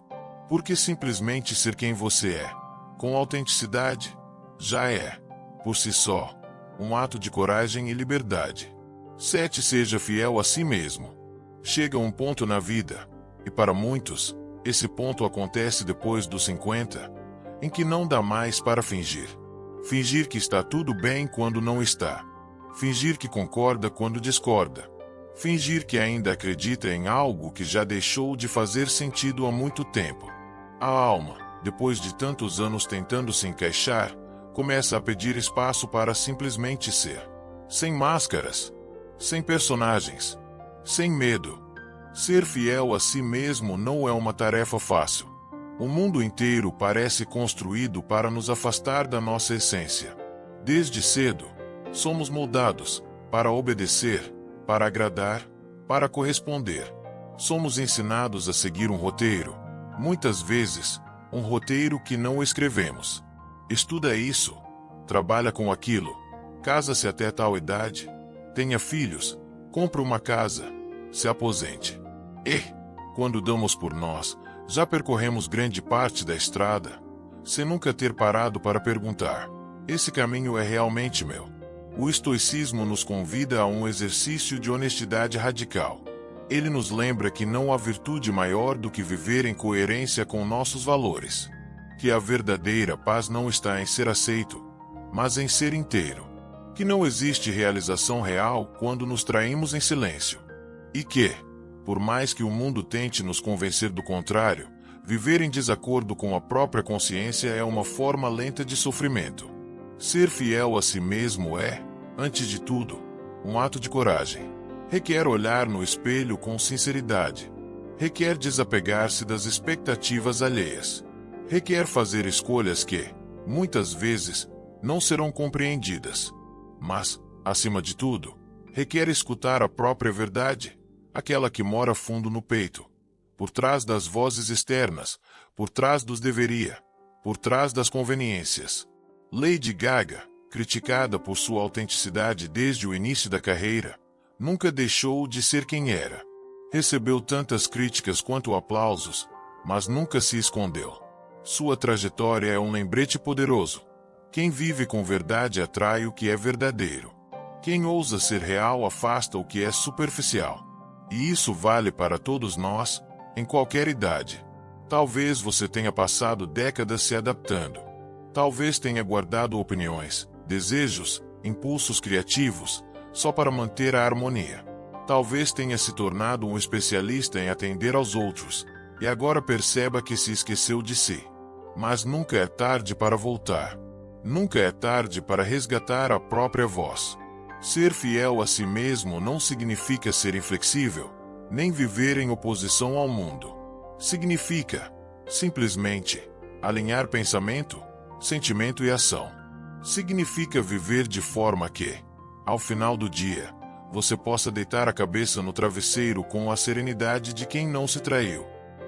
Porque simplesmente ser quem você é, com autenticidade, já é, por si só, um ato de coragem e liberdade. 7. Seja fiel a si mesmo. Chega um ponto na vida, e para muitos, esse ponto acontece depois dos 50, em que não dá mais para fingir. Fingir que está tudo bem quando não está. Fingir que concorda quando discorda. Fingir que ainda acredita em algo que já deixou de fazer sentido há muito tempo. A alma, depois de tantos anos tentando se encaixar, começa a pedir espaço para simplesmente ser. Sem máscaras. Sem personagens. Sem medo. Ser fiel a si mesmo não é uma tarefa fácil. O mundo inteiro parece construído para nos afastar da nossa essência. Desde cedo, somos moldados para obedecer, para agradar, para corresponder. Somos ensinados a seguir um roteiro, muitas vezes, um roteiro que não escrevemos. Estuda isso, trabalha com aquilo, casa-se até tal idade, tenha filhos, compra uma casa, se aposente. E, quando damos por nós, já percorremos grande parte da estrada, sem nunca ter parado para perguntar: esse caminho é realmente meu? O estoicismo nos convida a um exercício de honestidade radical. Ele nos lembra que não há virtude maior do que viver em coerência com nossos valores. Que a verdadeira paz não está em ser aceito, mas em ser inteiro. Que não existe realização real quando nos traímos em silêncio. E que, por mais que o mundo tente nos convencer do contrário, viver em desacordo com a própria consciência é uma forma lenta de sofrimento. Ser fiel a si mesmo é, antes de tudo, um ato de coragem. Requer olhar no espelho com sinceridade. Requer desapegar-se das expectativas alheias. Requer fazer escolhas que, muitas vezes, não serão compreendidas. Mas, acima de tudo, requer escutar a própria verdade, aquela que mora fundo no peito, por trás das vozes externas, por trás dos deveria, por trás das conveniências. Lady Gaga, criticada por sua autenticidade desde o início da carreira, nunca deixou de ser quem era. Recebeu tantas críticas quanto aplausos, mas nunca se escondeu. Sua trajetória é um lembrete poderoso. Quem vive com verdade atrai o que é verdadeiro. Quem ousa ser real afasta o que é superficial. E isso vale para todos nós, em qualquer idade. Talvez você tenha passado décadas se adaptando. Talvez tenha guardado opiniões, desejos, impulsos criativos, só para manter a harmonia. Talvez tenha se tornado um especialista em atender aos outros, E agora perceba que se esqueceu de si. Mas nunca é tarde para voltar. Nunca é tarde para resgatar a própria voz. Ser fiel a si mesmo não significa ser inflexível, nem viver em oposição ao mundo. Significa, simplesmente, alinhar pensamento, sentimento e ação. Significa viver de forma que, ao final do dia, você possa deitar a cabeça no travesseiro com a serenidade de quem não se traiu.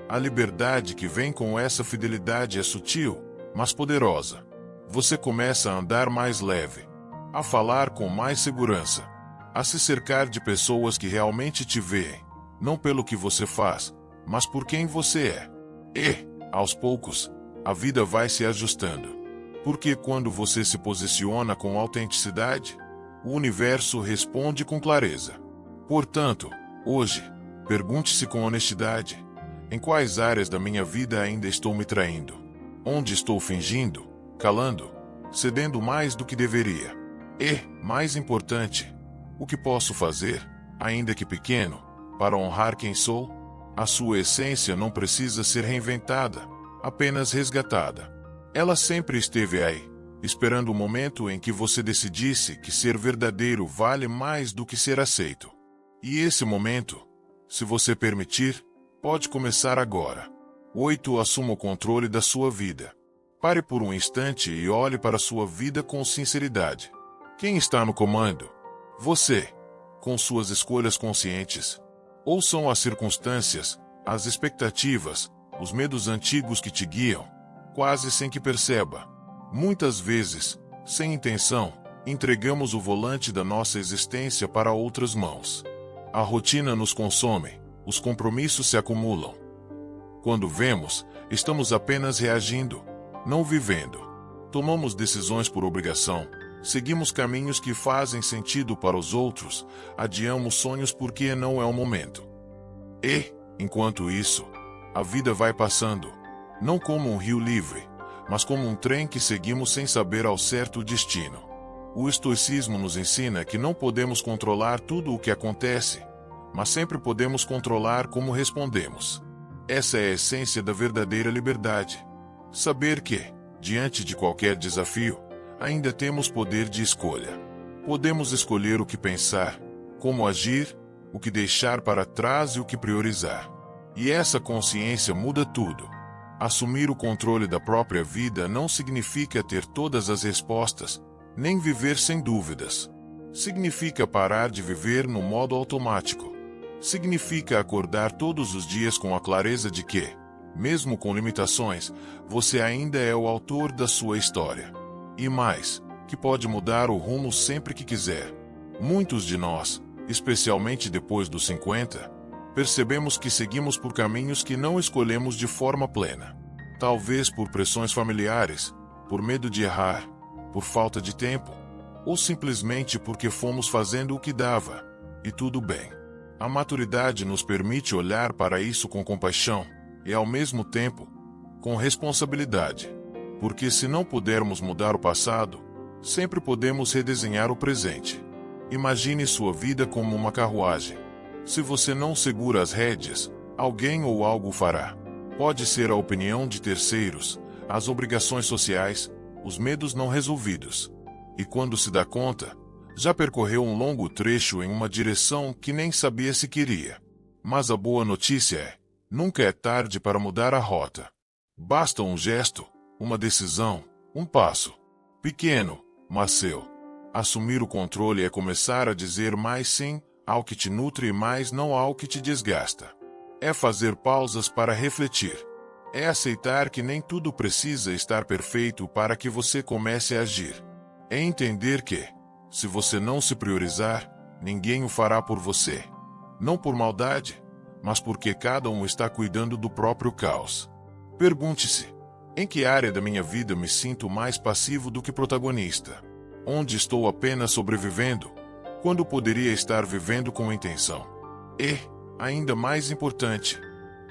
A liberdade que vem com essa fidelidade é sutil, mas poderosa. Você começa a andar mais leve, a falar com mais segurança, a se cercar de pessoas que realmente te veem, não pelo que você faz, mas por quem você é. E, aos poucos, a vida vai se ajustando. Porque quando você se posiciona com autenticidade, o universo responde com clareza. Portanto, hoje, pergunte-se com honestidade: em quais áreas da minha vida ainda estou me traindo? Onde estou fingindo, calando, cedendo mais do que deveria? E, mais importante, o que posso fazer, ainda que pequeno, para honrar quem sou? A sua essência não precisa ser reinventada, apenas resgatada. Ela sempre esteve aí, esperando o momento em que você decidisse que ser verdadeiro vale mais do que ser aceito. E esse momento, se você permitir, pode começar agora. 8. Assuma o controle da sua vida. Pare por um instante e olhe para a sua vida com sinceridade. Quem está no comando? Você, com suas escolhas conscientes. Ou são as circunstâncias, as expectativas, os medos antigos que te guiam, quase sem que perceba? Muitas vezes, sem intenção, entregamos o volante da nossa existência para outras mãos. A rotina nos consome, os compromissos se acumulam. Quando vemos, estamos apenas reagindo, não vivendo. Tomamos decisões por obrigação, seguimos caminhos que fazem sentido para os outros, adiamos sonhos porque não é o momento. E, enquanto isso, a vida vai passando, não como um rio livre, mas como um trem que seguimos sem saber ao certo o destino. O estoicismo nos ensina que não podemos controlar tudo o que acontece, mas sempre podemos controlar como respondemos. Essa é a essência da verdadeira liberdade. Saber que, diante de qualquer desafio, ainda temos poder de escolha. Podemos escolher o que pensar, como agir, o que deixar para trás e o que priorizar. E essa consciência muda tudo. Assumir o controle da própria vida não significa ter todas as respostas, nem viver sem dúvidas. Significa parar de viver no modo automático. Significa acordar todos os dias com a clareza de que, mesmo com limitações, você ainda é o autor da sua história. E mais, que pode mudar o rumo sempre que quiser. Muitos de nós, especialmente depois dos 50, percebemos que seguimos por caminhos que não escolhemos de forma plena. Talvez por pressões familiares, por medo de errar, por falta de tempo, ou simplesmente porque fomos fazendo o que dava, e tudo bem. A maturidade nos permite olhar para isso com compaixão, e ao mesmo tempo, com responsabilidade. Porque se não pudermos mudar o passado, sempre podemos redesenhar o presente. Imagine sua vida como uma carruagem. Se você não segura as rédeas, alguém ou algo o fará. Pode ser a opinião de terceiros, as obrigações sociais, os medos não resolvidos. E quando se dá conta, já percorreu um longo trecho em uma direção que nem sabia se queria. Mas a boa notícia é, nunca é tarde para mudar a rota. Basta um gesto, uma decisão, um passo. Pequeno, mas seu. Assumir o controle é começar a dizer mais sim ao que te nutre e mais não ao que te desgasta. É fazer pausas para refletir. É aceitar que nem tudo precisa estar perfeito para que você comece a agir. É entender que, se você não se priorizar, ninguém o fará por você. Não por maldade, mas porque cada um está cuidando do próprio caos. Pergunte-se: em que área da minha vida me sinto mais passivo do que protagonista? Onde estou apenas sobrevivendo, quando poderia estar vivendo com intenção? E, ainda mais importante,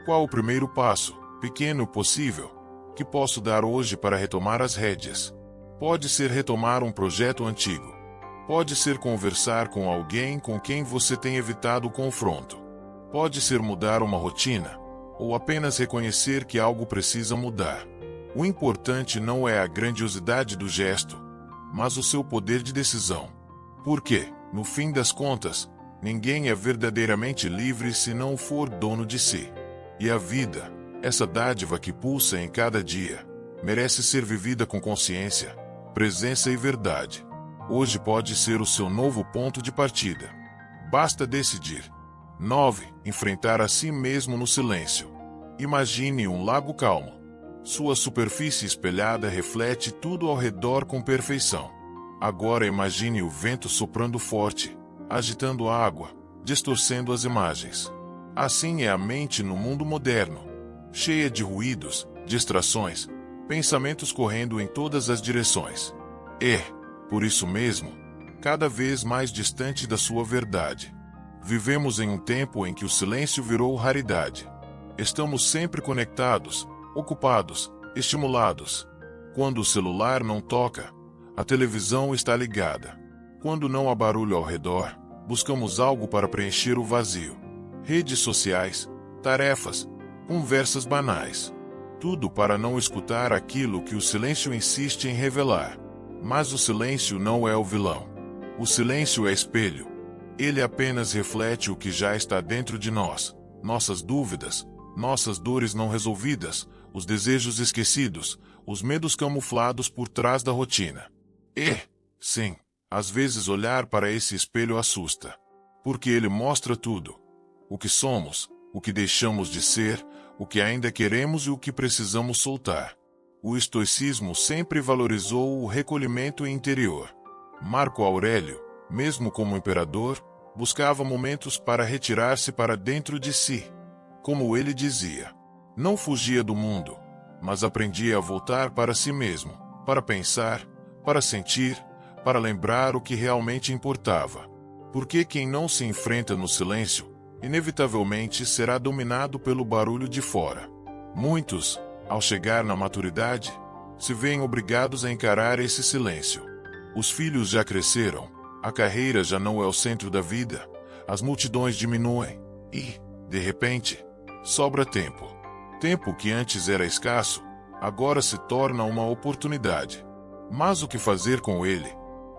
qual o primeiro passo, pequeno possível, que posso dar hoje para retomar as rédeas? Pode ser retomar um projeto antigo. Pode ser conversar com alguém com quem você tem evitado o confronto. Pode ser mudar uma rotina, ou apenas reconhecer que algo precisa mudar. O importante não é a grandiosidade do gesto, mas o seu poder de decisão. Porque, no fim das contas, ninguém é verdadeiramente livre se não for dono de si. E a vida, essa dádiva que pulsa em cada dia, merece ser vivida com consciência, presença e verdade. Hoje pode ser o seu novo ponto de partida. Basta decidir. 9. Enfrentar a si mesmo no silêncio. Imagine um lago calmo. Sua superfície espelhada reflete tudo ao redor com perfeição. Agora imagine o vento soprando forte, agitando a água, distorcendo as imagens. Assim é a mente no mundo moderno, cheia de ruídos, distrações, pensamentos correndo em todas as direções. E, por isso mesmo, cada vez mais distante da sua verdade. Vivemos em um tempo em que o silêncio virou raridade. Estamos sempre conectados, ocupados, estimulados. Quando o celular não toca, a televisão está ligada. Quando não há barulho ao redor, buscamos algo para preencher o vazio. Redes sociais, tarefas, conversas banais. Tudo para não escutar aquilo que o silêncio insiste em revelar. Mas o silêncio não é o vilão. O silêncio é espelho. Ele apenas reflete o que já está dentro de nós. Nossas dúvidas, nossas dores não resolvidas, os desejos esquecidos, os medos camuflados por trás da rotina. E, sim, às vezes olhar para esse espelho assusta. Porque ele mostra tudo. O que somos, o que deixamos de ser, o que ainda queremos e o que precisamos soltar. O estoicismo sempre valorizou o recolhimento interior. Marco Aurélio, mesmo como imperador, buscava momentos para retirar-se para dentro de si. Como ele dizia, não fugia do mundo, mas aprendia a voltar para si mesmo, para pensar, para sentir, para lembrar o que realmente importava. Porque quem não se enfrenta no silêncio, inevitavelmente será dominado pelo barulho de fora. Muitos, ao chegar na maturidade, se veem obrigados a encarar esse silêncio. Os filhos já cresceram, a carreira já não é o centro da vida, as multidões diminuem e, de repente, sobra tempo. Tempo que antes era escasso, agora se torna uma oportunidade. Mas o que fazer com ele?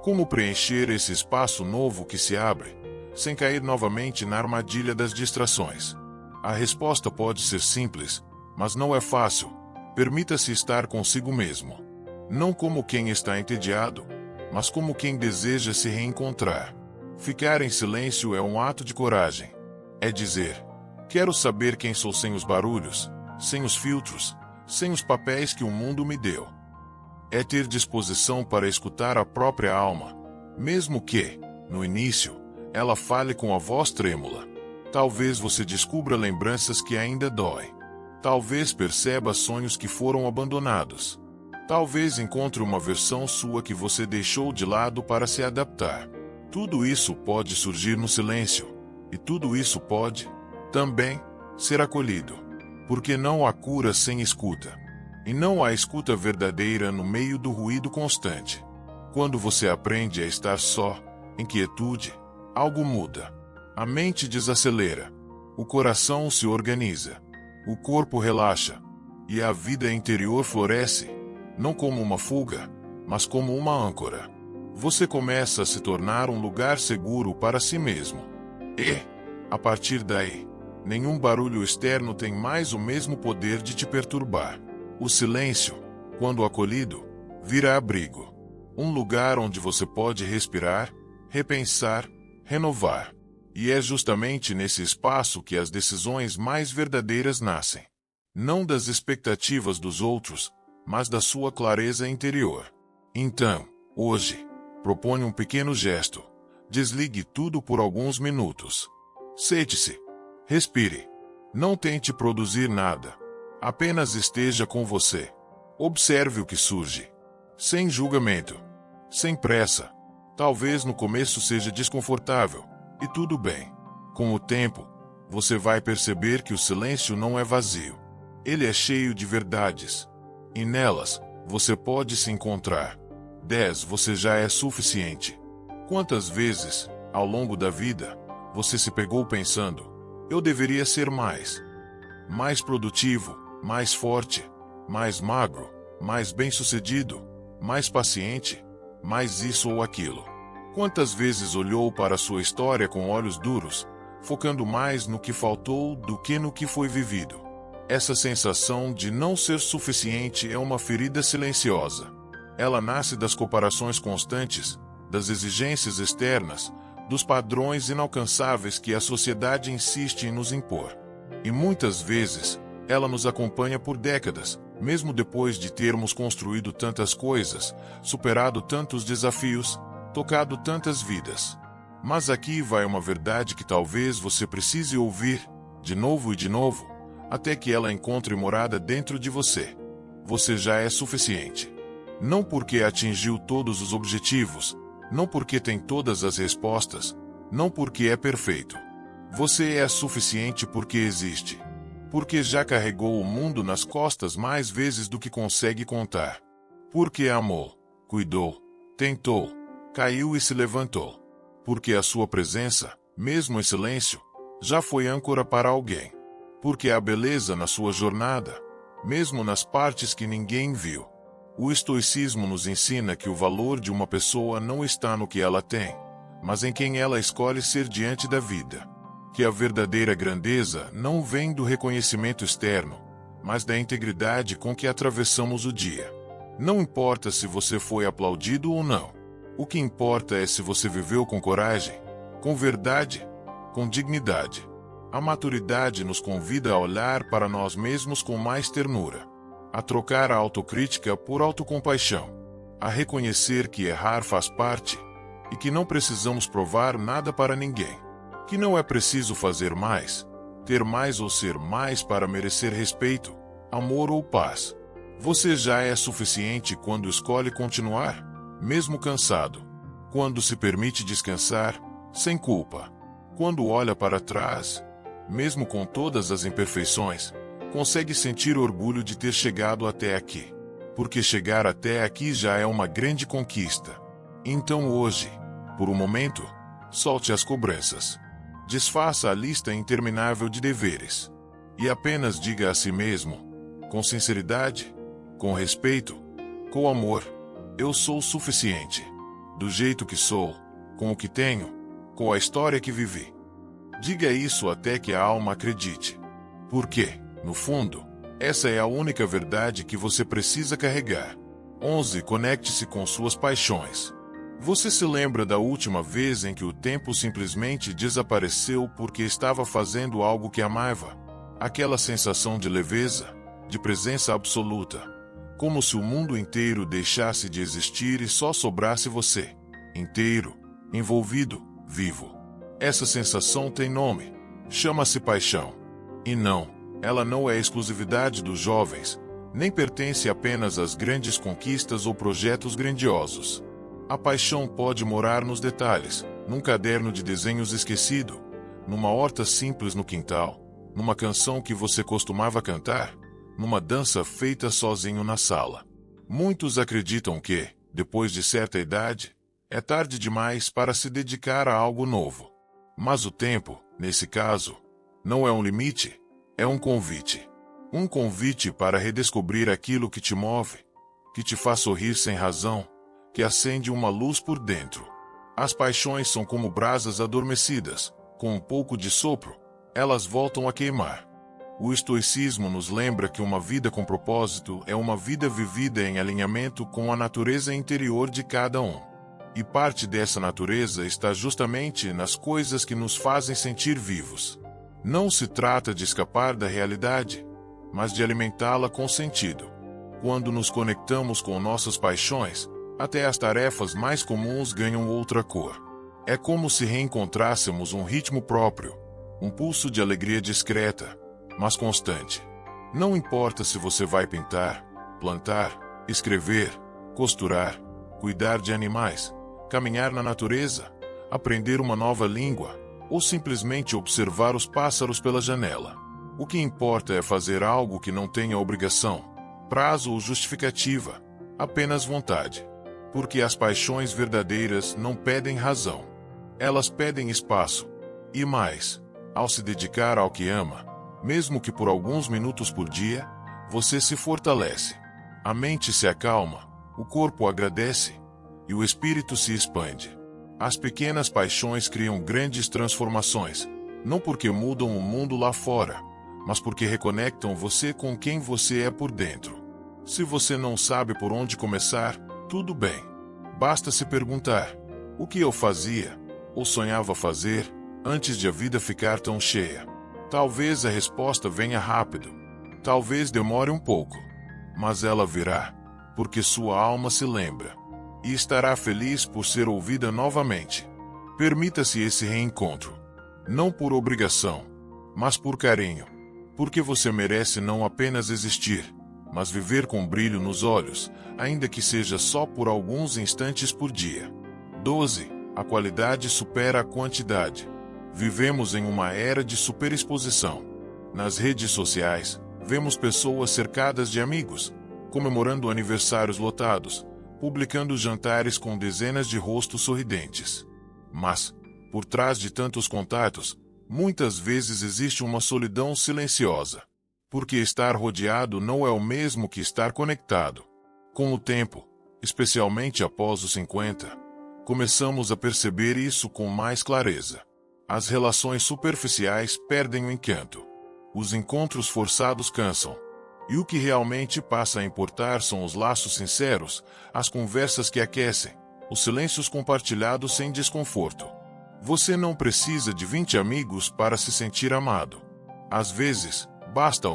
Como preencher esse espaço novo que se abre, sem cair novamente na armadilha das distrações? A resposta pode ser simples, mas não é fácil. Permita-se estar consigo mesmo. Não como quem está entediado, mas como quem deseja se reencontrar. Ficar em silêncio é um ato de coragem. É dizer, quero saber quem sou sem os barulhos, sem os filtros, sem os papéis que o mundo me deu. É ter disposição para escutar a própria alma, mesmo que, no início, ela fale com a voz trêmula. Talvez você descubra lembranças que ainda doem. Talvez perceba sonhos que foram abandonados. Talvez encontre uma versão sua que você deixou de lado para se adaptar. Tudo isso pode surgir no silêncio, e tudo isso pode, também, ser acolhido. Porque não há cura sem escuta. E não há escuta verdadeira no meio do ruído constante. Quando você aprende a estar só, em quietude, algo muda. A mente desacelera. O coração se organiza. O corpo relaxa. E a vida interior floresce, não como uma fuga, mas como uma âncora. Você começa a se tornar um lugar seguro para si mesmo. E, a partir daí, nenhum barulho externo tem mais o mesmo poder de te perturbar. O silêncio, quando acolhido, vira abrigo. Um lugar onde você pode respirar, repensar, renovar. E é justamente nesse espaço que as decisões mais verdadeiras nascem. Não das expectativas dos outros, mas da sua clareza interior. Então, hoje, proponho um pequeno gesto. Desligue tudo por alguns minutos. Sente-se. Respire. Não tente produzir nada. Apenas esteja com você. Observe o que surge. Sem julgamento. Sem pressa. Talvez no começo seja desconfortável. E tudo bem. Com o tempo, você vai perceber que o silêncio não é vazio. Ele é cheio de verdades. E nelas, você pode se encontrar. 10. Você já é suficiente. Quantas vezes, ao longo da vida, você se pegou pensando, eu deveria ser mais. mais produtivo, mais forte, mais magro, mais bem-sucedido, mais paciente, mais isso ou aquilo. Quantas vezes olhou para sua história com olhos duros, focando mais no que faltou do que no que foi vivido? Essa sensação de não ser suficiente é uma ferida silenciosa. Ela nasce das comparações constantes, das exigências externas, dos padrões inalcançáveis que a sociedade insiste em nos impor. E muitas vezes, ela nos acompanha por décadas, mesmo depois de termos construído tantas coisas, superado tantos desafios, tocado tantas vidas. Mas aqui vai uma verdade que talvez você precise ouvir, de novo e de novo, até que ela encontre morada dentro de você. Você já é suficiente. Não porque atingiu todos os objetivos, não porque tem todas as respostas, não porque é perfeito. Você é suficiente porque existe. Porque já carregou o mundo nas costas mais vezes do que consegue contar. Porque amou, cuidou, tentou, caiu e se levantou. Porque a sua presença, mesmo em silêncio, já foi âncora para alguém. Porque há beleza na sua jornada, mesmo nas partes que ninguém viu. O estoicismo nos ensina que o valor de uma pessoa não está no que ela tem, mas em quem ela escolhe ser diante da vida. Que a verdadeira grandeza não vem do reconhecimento externo, mas da integridade com que atravessamos o dia. Não importa se você foi aplaudido ou não. O que importa é se você viveu com coragem, com verdade, com dignidade. A maturidade nos convida a olhar para nós mesmos com mais ternura, a trocar a autocrítica por autocompaixão, a reconhecer que errar faz parte e que não precisamos provar nada para ninguém, que não é preciso fazer mais, ter mais ou ser mais para merecer respeito, amor ou paz. Você já é suficiente quando escolhe continuar, mesmo cansado, quando se permite descansar, sem culpa, quando olha para trás, mesmo com todas as imperfeições, consegue sentir orgulho de ter chegado até aqui. Porque chegar até aqui já é uma grande conquista. Então hoje, por um momento, solte as cobranças. Desfaça a lista interminável de deveres. E apenas diga a si mesmo, com sinceridade, com respeito, com amor: eu sou suficiente. Do jeito que sou, com o que tenho, com a história que vivi. Diga isso até que a alma acredite. Porque, no fundo, essa é a única verdade que você precisa carregar. 11. Conecte-se com suas paixões. Você se lembra da última vez em que o tempo simplesmente desapareceu porque estava fazendo algo que amava? Aquela sensação de leveza, de presença absoluta. Como se o mundo inteiro deixasse de existir e só sobrasse você. Inteiro, envolvido, vivo. Essa sensação tem nome. Chama-se paixão. E não, ela não é exclusividade dos jovens, nem pertence apenas às grandes conquistas ou projetos grandiosos. A paixão pode morar nos detalhes, num caderno de desenhos esquecido, numa horta simples no quintal, numa canção que você costumava cantar, numa dança feita sozinho na sala. Muitos acreditam que, depois de certa idade, é tarde demais para se dedicar a algo novo. Mas o tempo, nesse caso, não é um limite, é um convite. Um convite para redescobrir aquilo que te move, que te faz sorrir sem razão, que acende uma luz por dentro. As paixões são como brasas adormecidas, com um pouco de sopro, elas voltam a queimar. O estoicismo nos lembra que uma vida com propósito é uma vida vivida em alinhamento com a natureza interior de cada um. E parte dessa natureza está justamente nas coisas que nos fazem sentir vivos. Não se trata de escapar da realidade, mas de alimentá-la com sentido. Quando nos conectamos com nossas paixões, até as tarefas mais comuns ganham outra cor. É como se reencontrássemos um ritmo próprio, um pulso de alegria discreta, mas constante. Não importa se você vai pintar, plantar, escrever, costurar, cuidar de animais, caminhar na natureza, aprender uma nova língua, ou simplesmente observar os pássaros pela janela. O que importa é fazer algo que não tenha obrigação, prazo ou justificativa, apenas vontade. Porque as paixões verdadeiras não pedem razão. Elas pedem espaço. E mais, ao se dedicar ao que ama, Mesmo que por alguns minutos por dia, você se fortalece. A mente se acalma, o corpo agradece e o espírito se expande. As pequenas paixões criam grandes transformações, não porque mudam o mundo lá fora, mas porque reconectam você com quem você é por dentro. Se você não sabe por onde começar, tudo bem. Basta se perguntar: o que eu fazia, ou sonhava fazer, antes de a vida ficar tão cheia? Talvez a resposta venha rápido. Talvez demore um pouco. Mas ela virá, porque sua alma se lembra. E estará feliz por ser ouvida novamente. Permita-se esse reencontro. Não por obrigação, mas por carinho. Porque você merece não apenas existir, mas viver com brilho nos olhos, ainda que seja só por alguns instantes por dia. 12. A qualidade supera a quantidade. Vivemos em uma era de superexposição. Nas redes sociais, vemos pessoas cercadas de amigos, comemorando aniversários lotados, publicando jantares com dezenas de rostos sorridentes. Mas, por trás de tantos contatos, muitas vezes existe uma solidão silenciosa. Porque estar rodeado não é o mesmo que estar conectado. Com o tempo, especialmente após os 50, começamos a perceber isso com mais clareza. As relações superficiais perdem o encanto. Os encontros forçados cansam. E o que realmente passa a importar são os laços sinceros, as conversas que aquecem, os silêncios compartilhados sem desconforto. Você não precisa de 20 amigos para se sentir amado. Às vezes, basta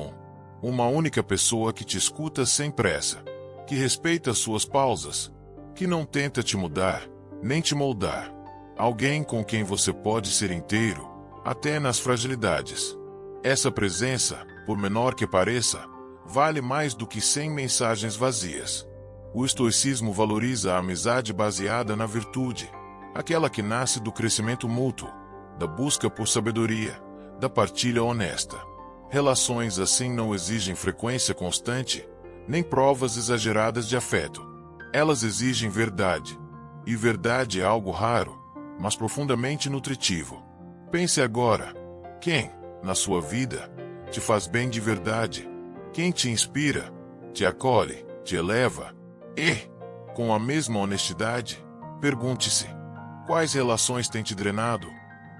uma única pessoa que te escuta sem pressa, que respeita suas pausas, que não tenta te mudar, nem te moldar. Alguém com quem você pode ser inteiro, até nas fragilidades. Essa presença, por menor que pareça, vale mais do que 100 mensagens vazias. O estoicismo valoriza a amizade baseada na virtude, aquela que nasce do crescimento mútuo, da busca por sabedoria, da partilha honesta. Relações assim não exigem frequência constante, nem provas exageradas de afeto. Elas exigem verdade. E verdade é algo raro, mas profundamente nutritivo. Pense agora: quem, na sua vida, te faz bem de verdade? Quem te inspira, te acolhe, te eleva? E, com a mesma honestidade, pergunte-se: quais relações têm te drenado,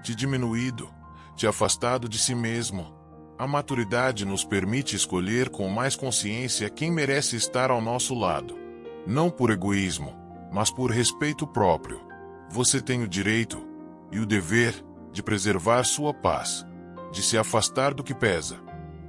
te diminuído, te afastado de si mesmo? A maturidade nos permite escolher com mais consciência quem merece estar ao nosso lado. Não por egoísmo, mas por respeito próprio. Você tem o direito e o dever de preservar sua paz, de se afastar do que pesa,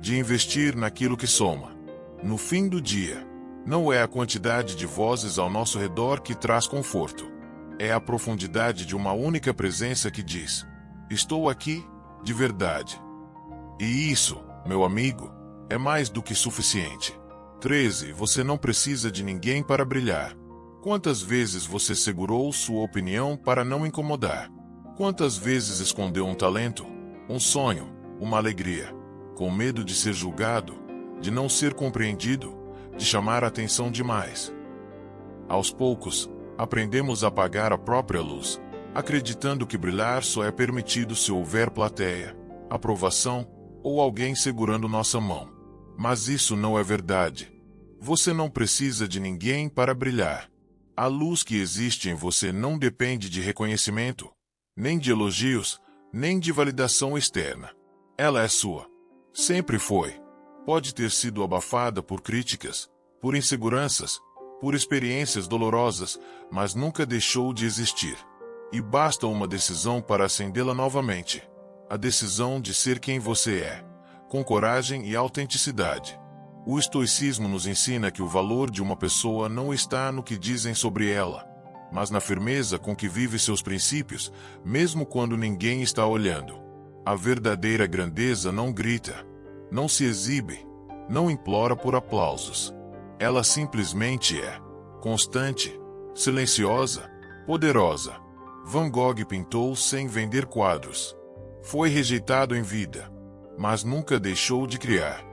de investir naquilo que soma. No fim do dia, não é a quantidade de vozes ao nosso redor que traz conforto. É a profundidade de uma única presença que diz: estou aqui, de verdade. E isso, meu amigo, é mais do que suficiente. 13. Você não precisa de ninguém para brilhar. Quantas vezes você segurou sua opinião para não incomodar? Quantas vezes escondeu um talento, um sonho, uma alegria, com medo de ser julgado, de não ser compreendido, de chamar a atenção demais? Aos poucos, aprendemos a apagar a própria luz, acreditando que brilhar só é permitido se houver plateia, aprovação ou alguém segurando nossa mão. Mas isso não é verdade. Você não precisa de ninguém para brilhar. A luz que existe em você não depende de reconhecimento, nem de elogios, nem de validação externa. Ela é sua. Sempre foi. Pode ter sido abafada por críticas, por inseguranças, por experiências dolorosas, mas nunca deixou de existir. E basta uma decisão para acendê-la novamente. A decisão de ser quem você é, com coragem e autenticidade. O estoicismo nos ensina que o valor de uma pessoa não está no que dizem sobre ela, mas na firmeza com que vive seus princípios, mesmo quando ninguém está olhando. A verdadeira grandeza não grita, não se exibe, não implora por aplausos. Ela simplesmente é constante, silenciosa, poderosa. Van Gogh pintou sem vender quadros. Foi rejeitado em vida, mas nunca deixou de criar,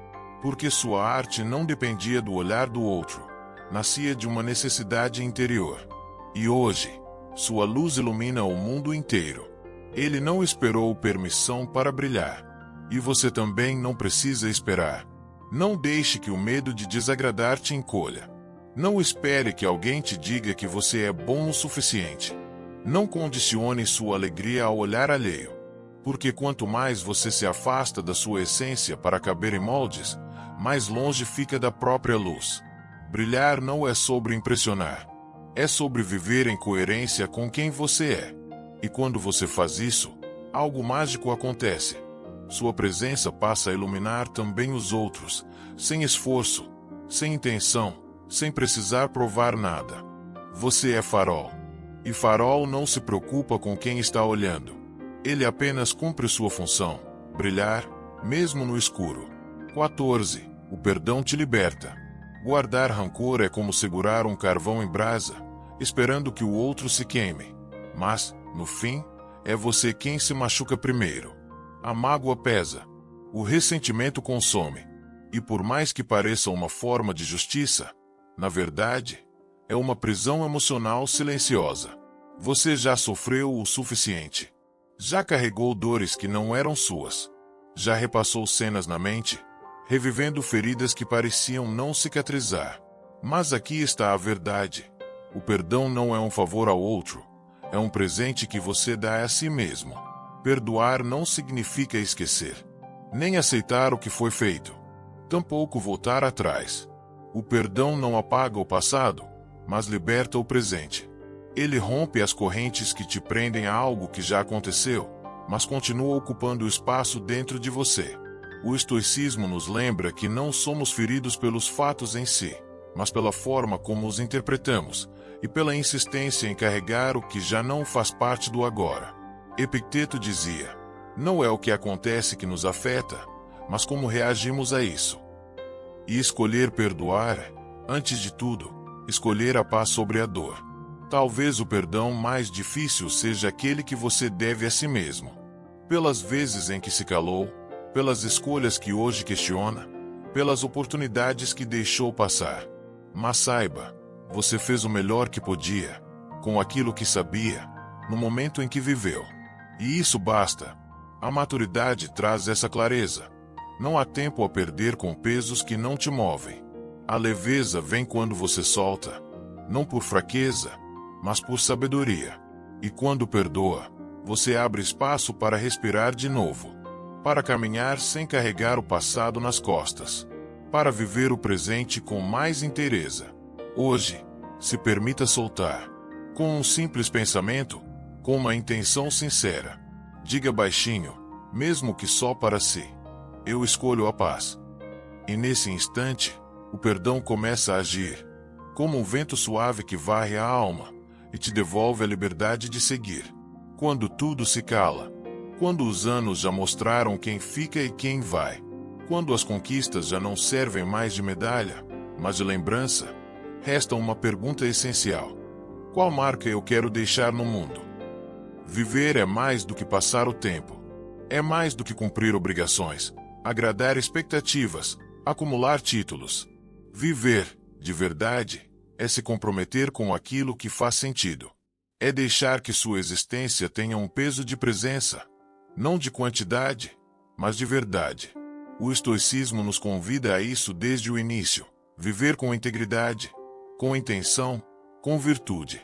porque sua arte não dependia do olhar do outro, nascia de uma necessidade interior. E hoje, sua luz ilumina o mundo inteiro. Ele não esperou permissão para brilhar. E você também não precisa esperar. Não deixe que o medo de desagradar te encolha. Não espere que alguém te diga que você é bom o suficiente. Não condicione sua alegria ao olhar alheio. Porque quanto mais você se afasta da sua essência para caber em moldes, mais longe fica da própria luz. Brilhar não é sobre impressionar. É sobre viver em coerência com quem você é. E quando você faz isso, algo mágico acontece. Sua presença passa a iluminar também os outros, sem esforço, sem intenção, sem precisar provar nada. Você é farol. E farol não se preocupa com quem está olhando. Ele apenas cumpre sua função, brilhar, mesmo no escuro. 14. O perdão te liberta. Guardar rancor é como segurar um carvão em brasa, esperando que o outro se queime. Mas, no fim, é você quem se machuca primeiro. A mágoa pesa. O ressentimento consome. E por mais que pareça uma forma de justiça, na verdade, é uma prisão emocional silenciosa. Você já sofreu o suficiente. Já carregou dores que não eram suas. Já repassou cenas na mente, revivendo feridas que pareciam não cicatrizar. Mas aqui está a verdade. O perdão não é um favor ao outro. É um presente que você dá a si mesmo. Perdoar não significa esquecer, nem aceitar o que foi feito. Tampouco voltar atrás. O perdão não apaga o passado, mas liberta o presente. Ele rompe as correntes que te prendem a algo que já aconteceu, mas continua ocupando o espaço dentro de você. O estoicismo nos lembra que não somos feridos pelos fatos em si, mas pela forma como os interpretamos, e pela insistência em carregar o que já não faz parte do agora. Epicteto dizia: não é o que acontece que nos afeta, mas como reagimos a isso. E escolher perdoar é, antes de tudo, escolher a paz sobre a dor. Talvez o perdão mais difícil seja aquele que você deve a si mesmo. Pelas vezes em que se calou, pelas escolhas que hoje questiona, pelas oportunidades que deixou passar. Mas saiba, você fez o melhor que podia, com aquilo que sabia, no momento em que viveu. E isso basta. A maturidade traz essa clareza. Não há tempo a perder com pesos que não te movem. A leveza vem quando você solta, não por fraqueza, mas por sabedoria. E quando perdoa, você abre espaço para respirar de novo, para caminhar sem carregar o passado nas costas, para viver o presente com mais inteireza. Hoje, se permita soltar, com um simples pensamento, com uma intenção sincera. Diga baixinho, mesmo que só para si: eu escolho a paz. E nesse instante, o perdão começa a agir, como um vento suave que varre a alma e te devolve a liberdade de seguir. Quando tudo se cala, quando os anos já mostraram quem fica e quem vai, quando as conquistas já não servem mais de medalha, mas de lembrança, resta uma pergunta essencial: qual marca eu quero deixar no mundo? Viver é mais do que passar o tempo. É mais do que cumprir obrigações, agradar expectativas, acumular títulos. Viver, de verdade, é se comprometer com aquilo que faz sentido. É deixar que sua existência tenha um peso de presença, não de quantidade, mas de verdade. O estoicismo nos convida a isso desde o início. Viver com integridade, com intenção, com virtude.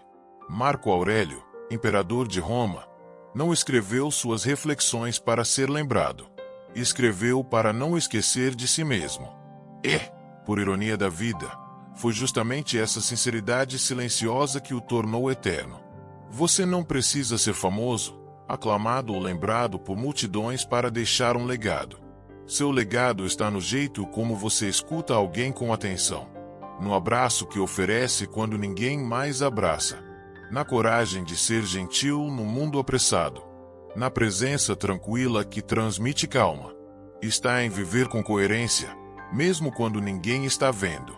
Marco Aurélio, imperador de Roma, não escreveu suas reflexões para ser lembrado. Escreveu para não esquecer de si mesmo. E, por ironia da vida, foi justamente essa sinceridade silenciosa que o tornou eterno. Você não precisa ser famoso, aclamado ou lembrado por multidões para deixar um legado. Seu legado está no jeito como você escuta alguém com atenção, no abraço que oferece quando ninguém mais abraça, na coragem de ser gentil no mundo apressado, na presença tranquila que transmite calma. Está em viver com coerência, mesmo quando ninguém está vendo.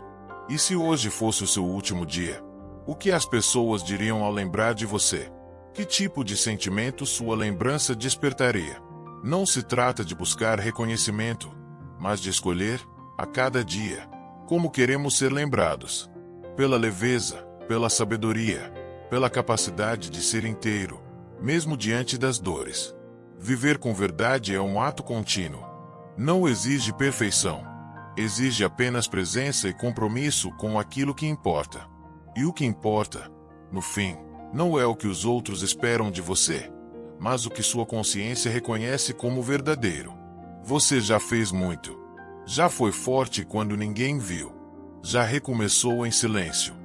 E se hoje fosse o seu último dia, o que as pessoas diriam ao lembrar de você? Que tipo de sentimento sua lembrança despertaria? Não se trata de buscar reconhecimento, mas de escolher, a cada dia, como queremos ser lembrados. Pela leveza, pela sabedoria, pela capacidade de ser inteiro, mesmo diante das dores. Viver com verdade é um ato contínuo. Não exige perfeição. Exige apenas presença e compromisso com aquilo que importa. E o que importa, no fim, não é o que os outros esperam de você, mas o que sua consciência reconhece como verdadeiro. Você já fez muito. Já foi forte quando ninguém viu. Já recomeçou em silêncio.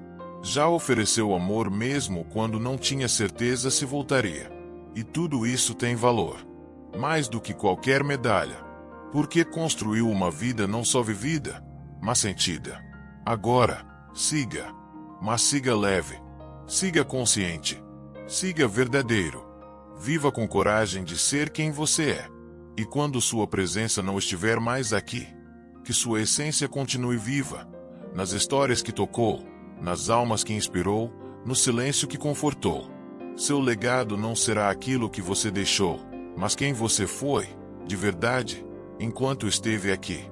Já ofereceu amor mesmo quando não tinha certeza se voltaria. E tudo isso tem valor. Mais do que qualquer medalha. Porque construiu uma vida não só vivida, mas sentida. Agora, siga. Mas siga leve. Siga consciente. Siga verdadeiro. Viva com coragem de ser quem você é. E quando sua presença não estiver mais aqui, que sua essência continue viva, nas histórias que tocou, nas almas que inspirou, no silêncio que confortou. Seu legado não será aquilo que você deixou, mas quem você foi, de verdade, enquanto esteve aqui.